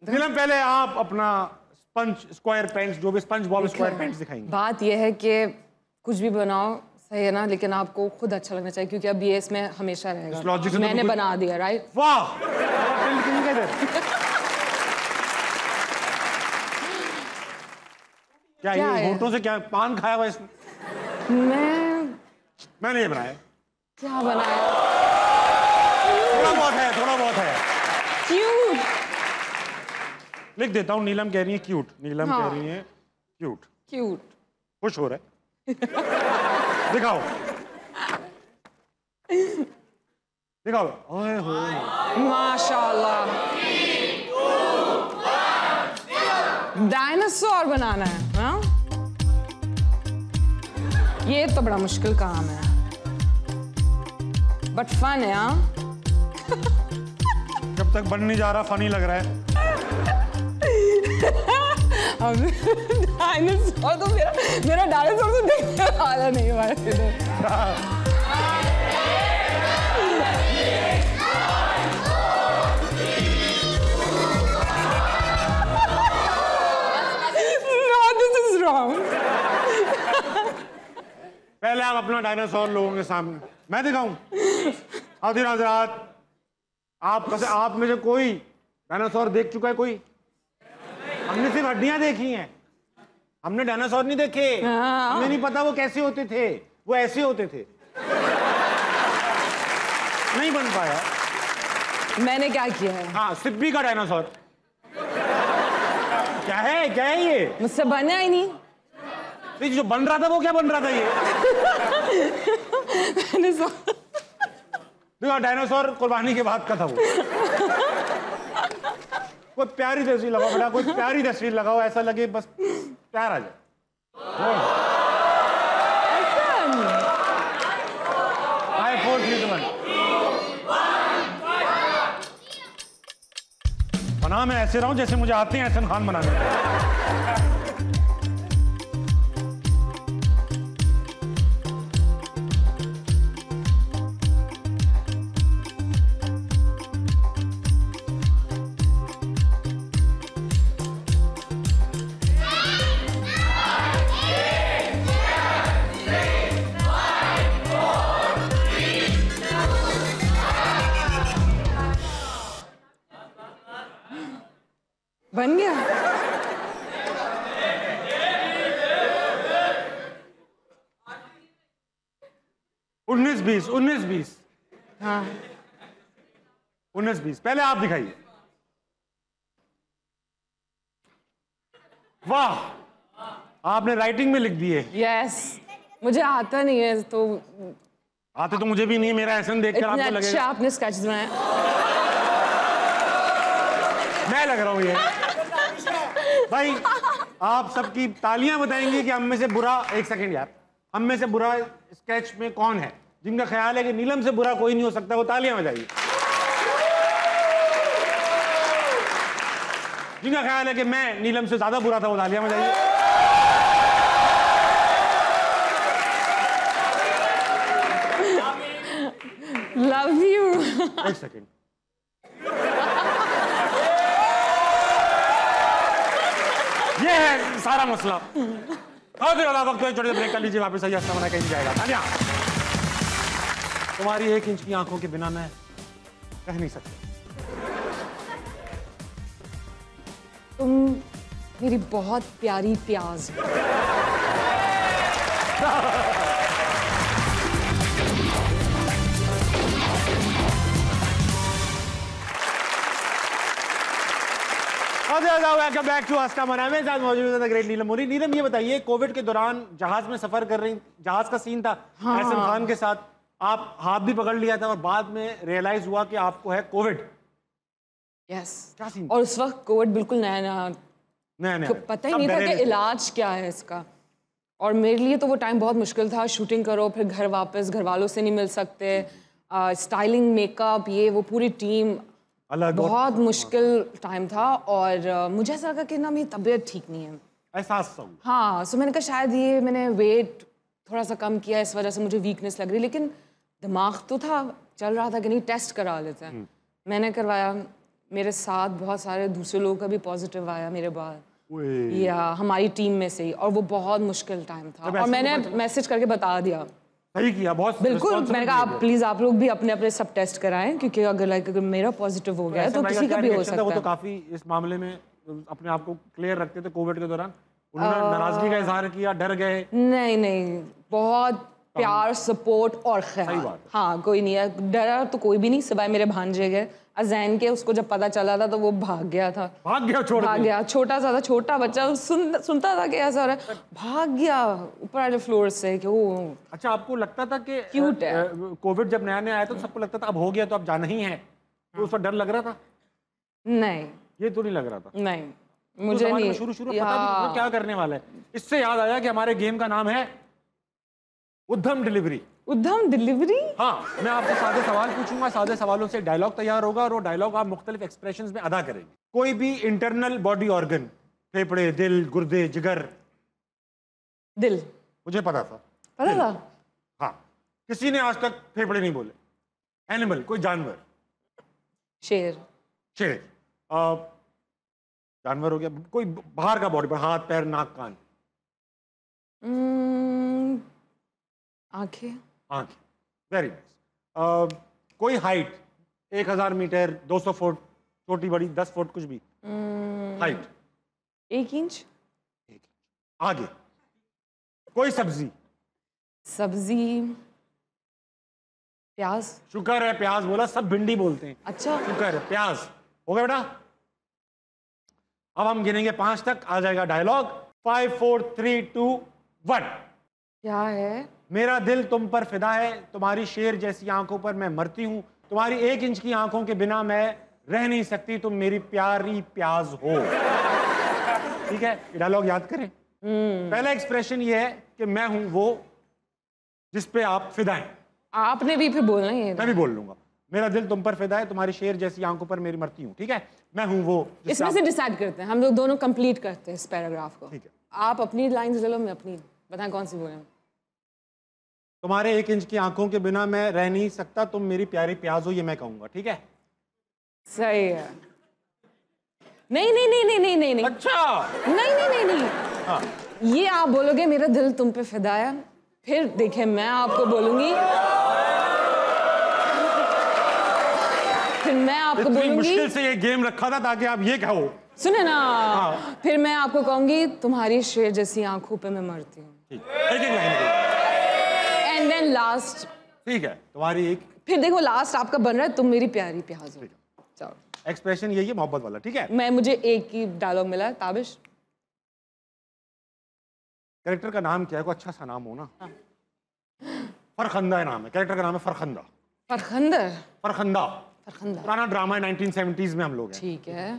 नीलम पहले आप अपना स्पंज स्क्वायर पेंट्स, जो भी स्पंज बॉब स्क्वायर पेंट्स दिखाएंगे। बात यह है कि कुछ भी बनाओ सही है ना, लेकिन आपको खुद अच्छा लगना चाहिए क्योंकि अब ये इसमें हमेशा रहेगा। मैंने बना दिया, राइट? वाह। क्या ये होठों से क्या पान खाया हुआ इसने? मैंने ये बनाया। क्या बनाया? थोड़ा बहुत है। क्यूट। लिख देता हूँ। नीलम कह रही है क्यूट। नीलम कह रही है क्यूट। क्यूट। खुश हो रहा है। दिखाओ दिखाओ। ओए होए माशाल्लाह। डायनासोर बनाना है। हाँ, ये तो बड़ा मुश्किल काम है, बट फन है। हाँ, जब तक बन नहीं जा रहा फनी लग रहा है। अब डायनासोर तो मेरा डायनासोर तो देखने वाला नहीं हमारे। पहले आप अपना डायनासोर लोगों के सामने, मैं दिखाऊं? आदिर हजरात, आप में से कोई डायनासोर देख चुका है? कोई? हमने सिर्फ हड्डियां देखी हैं, हमने डायनासोर नहीं देखे। हमें नहीं पता वो कैसे होते थे, वो ऐसे होते थे। नहीं बन पाया। मैंने क्या किया है? हाँ, सिब्बी का डायनासोर। क्या है ये? मुझसे बना ही नहीं। तो जो बन रहा था वो क्या बन रहा था ये? देखो, डायनासोर कुर्बानी के बाद का था वो। कोई प्यारी तस्वीर लगाओ बेटा, कोई प्यारी तस्वीर लगाओ, ऐसा लगे बस प्यार आ जाए। बना मैं ऐसे रहा हूं जैसे मुझे आते हैं एहसन खान बनाने। बन गया। उन्नीस बीस। हाँ, 19-20। पहले आप दिखाइए। वाह, आपने राइटिंग में लिख दिए। यस, मुझे आता नहीं है तो। आते तो मुझे भी नहीं है, मेरा एहसन देखकर आपको लगेगा। अच्छा आपने स्केच बनाया। मैं लग रहा हूं ये। भाई, आप सबकी तालियां बताएंगे कि हम में से बुरा, एक सेकंड यार, हम में से बुरा स्केच में कौन है? जिनका ख्याल है कि नीलम से बुरा कोई नहीं हो सकता, वो तालियां बजाइए। जिनका ख्याल है कि मैं नीलम से ज्यादा बुरा था, वो तालियां बजाइए। Love you. एक सेकंड। ये है सारा मसला। और ज्यादा वक्त छोटे छोटे ब्रेक कर लीजिए, वापस आइए, अच्छा बना कहीं जाएगा। तालियां। तुम्हारी 1 इंच की आंखों के बिना मैं कह नहीं सकता। तुम मेरी बहुत प्यारी प्याज। वेलकम बैक टू आस्था मना। मेरे साथ मौजूद है ग्रेट नीलम मुनी। नीलम, ये बताइए, कोविड के दौरान जहाज में सफर कर रही, जहाज का सीन था एहसन खान के साथ, आप हाथ भी पकड़ लिया था और बाद में रियलाइज हुआ कि आपको है कोविड। यस। क्या सीन? और उस वक्त कोविड बिल्कुल नया पता ही नहीं था कि इलाज क्या है इसका। और मेरे लिए तो वो टाइम बहुत मुश्किल था। शूटिंग करो, फिर घर वापस, घर वालों से नहीं मिल सकते, स्टाइलिंग, मेकअप, ये वो पूरी टीम, बहुत मुश्किल टाइम था। और मुझे ऐसा लगा कि ना मेरी तबीयत ठीक नहीं है, एहसास। हाँ, सो मैंने कहा शायद ये मैंने वेट थोड़ा सा कम किया, इस वजह से मुझे वीकनेस लग रही। लेकिन दिमाग तो था, चल रहा था कि नहीं टेस्ट करा लेते हैं। मैंने करवाया, मेरे साथ बहुत सारे दूसरे लोगों का भी पॉजिटिव आया मेरे बाद, या हमारी टीम में से ही। और वो बहुत मुश्किल टाइम था और मैंने मैसेज करके बता दिया। सही किया, बहुत बिल्कुल। मैंने कहा आप प्लीज आप लोग भी अपने अपने सब टेस्ट कराएं, क्योंकि अगर मेरा पॉजिटिव हो गया तो किसी का भी हो सकता है। वो तो काफी इस मामले में अपने आप को क्लियर रखते थे कोविड के दौरान। उन्होंने नाराजगी का इजहार किया, डर गए? नहीं, बहुत प्यार, सपोर्ट और ख्याल। हाँ, कोई नहीं है, डरा तो कोई भी नहीं, सिवाय मेरे भांजे के अजैन के। उसको जब पता चला था तो वो भाग गया था। भाग गया? छोटा सा था, छोटा बच्चा, सुनता था कि ऐसा हो रहा है, भाग गया ऊपर वाले फ्लोर से कि वो। अच्छा, आपको लगता था कि क्यूट है? कोविड जब नया नया आया तो सबको लगता था अब हो गया तो अब जाना ही है, तो उस पर डर लग रहा था? नहीं, ये तो नहीं लग रहा था। नहीं, मुझे नहीं। शुरू में पता नहीं क्या करने वाला है। इससे याद आया कि हमारे गेम का नाम है उद्यम डिलीवरी। उद्यम डिलीवरी? हाँ, मैं आपसे सादे सवाल पूछूंगा, सादे सवालों से डायलॉग तैयार होगा और वो डायलॉग आप मुख्तलिफ एक्सप्रेशंस में अदा करेंगे। कोई भी इंटरनल बॉडी ऑर्गन, फेफड़े, दिल, गुर्दे, जिगर। दिल। मुझे पता था। पता था? हाँ, किसी ने आज तक फेफड़े नहीं बोले। एनिमल, कोई जानवर? शेर। जानवर हो गया। कोई बाहर का बॉडी पर, हाथ, पैर, नाक, कान? आंखें। आंखें, वेरी नाइस। कोई हाइट 1000 मीटर, 200 फुट, छोटी बड़ी 10 फुट, कुछ भी हाइट। 1 इंच। आगे कोई सब्जी। सब्जी प्याज। शुक्र है प्याज बोला, सब भिंडी बोलते हैं। अच्छा शुक्र है प्याज हो गया बेटा। अब हम गिनेंगे 5 तक, आ जाएगा डायलॉग। 5 4 3 2 1। क्या है? मेरा दिल तुम पर फिदा है, तुम्हारी शेर जैसी आंखों पर मैं मरती हूँ, तुम्हारी 1 इंच की आंखों के बिना मैं रह नहीं सकती, तुम मेरी प्यारी प्याज हो। ठीक है, ये डायलॉग याद करें। पहला एक्सप्रेशन ये है कि मैं हूं वो जिस पे आप फिदा हैं। आपने भी फिर बोलना ही है। मैं भी बोल लूंगा। मेरा दिल तुम पर फिदा है, तुम्हारी शेर जैसी आंखों पर मेरी मरती हूँ। ठीक है, मैं हूं वो। इसमें से डिसाइड करते हैं, हम लोग दोनों कंप्लीट करते हैं इस पैराग्राफ को। ठीक है, आप अपनी लाइंस ले लो, मैं अपनी। बताएं कौन सी बोलें। तुम्हारे 1 इंच की आंखों के बिना मैं रह नहीं सकता, तुम मेरी प्यारी प्याज हो, ये मैं कहूंगा। ठीक है, सही है। नहीं नहीं नहीं नहीं नहीं नहीं नहीं। अच्छा नहीं नहीं नहीं नहीं। हाँ, ये आप बोलोगे मेरा दिल तुम पे फिदा है, फिर देखिए मैं आपको बोलूंगी, फिर मैं आपको बोलूंगी, मुश्किल से ये गेम रखा था ताकि आप ये कहो। सुने ना। हाँ। फिर मैं आपको कहूंगी तुम्हारी शेर जैसी आंखों पे मैं मरती हूँ। एक लाइन। And then last. ठीक है, तुम्हारी एक। फिर देखो लास्ट आपका बन रहा है तुम मेरी प्यारी प्याज हो। चलो एक्सप्रेशन यही है, मोहब्बत वाला। ठीक है, मैं मुझे एक ही डायलॉग मिला है। ताबिश कैरेक्टर का नाम क्या है? कोई अच्छा सा नाम हो ना। फरखंदा है नाम है, कैरेक्टर का नाम है फरखंदा। फरखंदा। फरखंदा फरखंदा पुराना ड्रामा है, 1970s में हम लोग हैं। ठीक है।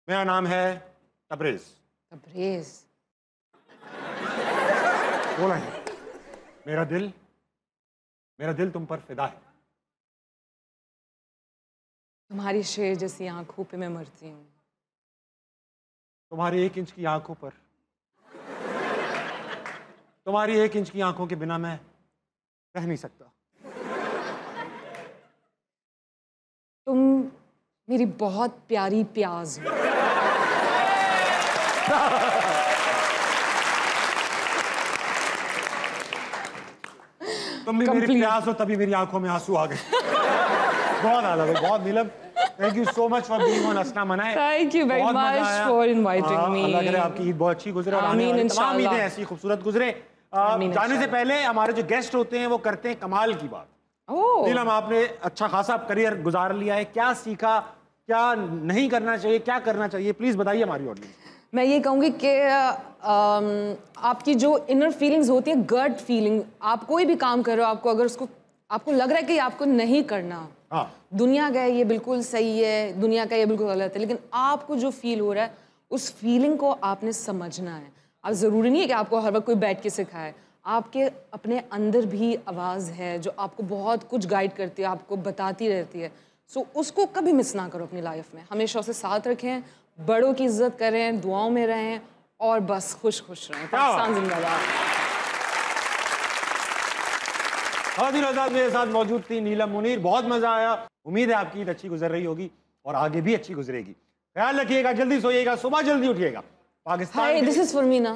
मेरा नाम है तबरेज। तबरेज बोला है। मेरा दिल तुम पर फिदा है, तुम्हारी शेर जैसी आंखों पे मैं मरती हूँ, तुम्हारी 1 इंच की आंखों पर, तुम्हारी 1 इंच की आंखों के बिना मैं रह नहीं सकता, तुम मेरी बहुत प्यारी प्याज हो। तुम भी मेरी प्यास हो, तभी मेरी आंखों में आंसू आ गए। बहुत आला भाई, बहुत Neelam, thank you so much for being on असना मनाए। Thank you very much for inviting me. Allah करे आपकी ईद बहुत अच्छी गुजरे और आने वाली तमाम ईदें ऐसी खूबसूरत गुजरे। जाने से पहले हमारे जो गेस्ट होते हैं वो करते हैं कमाल की बात। नीलम, आपने अच्छा खासा करियर गुजार लिया है, क्या सीखा, क्या नहीं करना चाहिए, क्या करना चाहिए, प्लीज बताइए हमारी ऑडियंस। मैं ये कहूँगी कि आपकी जो इनर फीलिंग्स होती हैं, गट फीलिंग, आप कोई भी काम कर रहे हो, आपको अगर उसको आपको लग रहा है कि आपको नहीं करना, दुनिया का ये बिल्कुल सही है, दुनिया का ये बिल्कुल गलत है, लेकिन आपको जो फील हो रहा है उस फीलिंग को आपने समझना है। अब ज़रूरी नहीं है कि आपको हर वक्त कोई बैठ के सिखाए, आपके अपने अंदर भी आवाज़ है जो आपको बहुत कुछ गाइड करती है, आपको बताती रहती है। सो उसको कभी मिस ना करो अपनी लाइफ में, हमेशा उसे साथ रखें, बड़ों की इज्जत करें, दुआओं में रहें और बस खुश खुश रहें। पाकिस्तान जिंदाबाद। मेरे साथ मौजूद थी नीलम मुनीर, बहुत मजा आया। उम्मीद है आपकी ईद अच्छी गुजर रही होगी और आगे भी अच्छी गुजरेगी। ख्याल रखिएगा, जल्दी सोइएगा, सुबह जल्दी उठिएगा। Pakistan this is for me ना।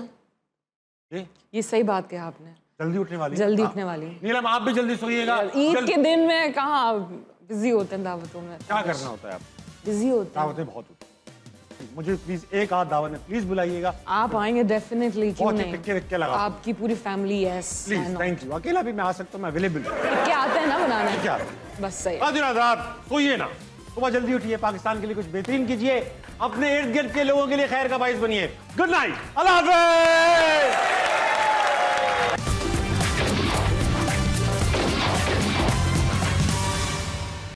ये सही बात कहा आपने, जल्दी उठने वाली, जल्दी उठने वाली। नीलम आप भी जल्दी सोइएगा। ईद के दिन में कहाँ बिजी होते हैं दावतों में। क्या करना होता है आप? बिजी होते हैं, दावतें बहुत होती हैं। मुझे प्लीज एक आध दावत में प्लीज बुलाइएगा। आप आएंगे डेफिनेटली, क्यों नहीं। टिक्के लगा आपकी पूरी family, yes please, thank you. अकेला भी मैं आ सकता हूँ, मैं अवेलेबल हूँ। टिक्के आते हैं ना बनाने, क्या बस सही। रात सोइए ना, सुबह जल्दी उठिए, पाकिस्तान के लिए कुछ बेहतरीन कीजिए, अपने इर्द गिर्द के लोगों के लिए खैर का बाइस बनिए। गुड नाइट, अल्लाह हाफ़िज़।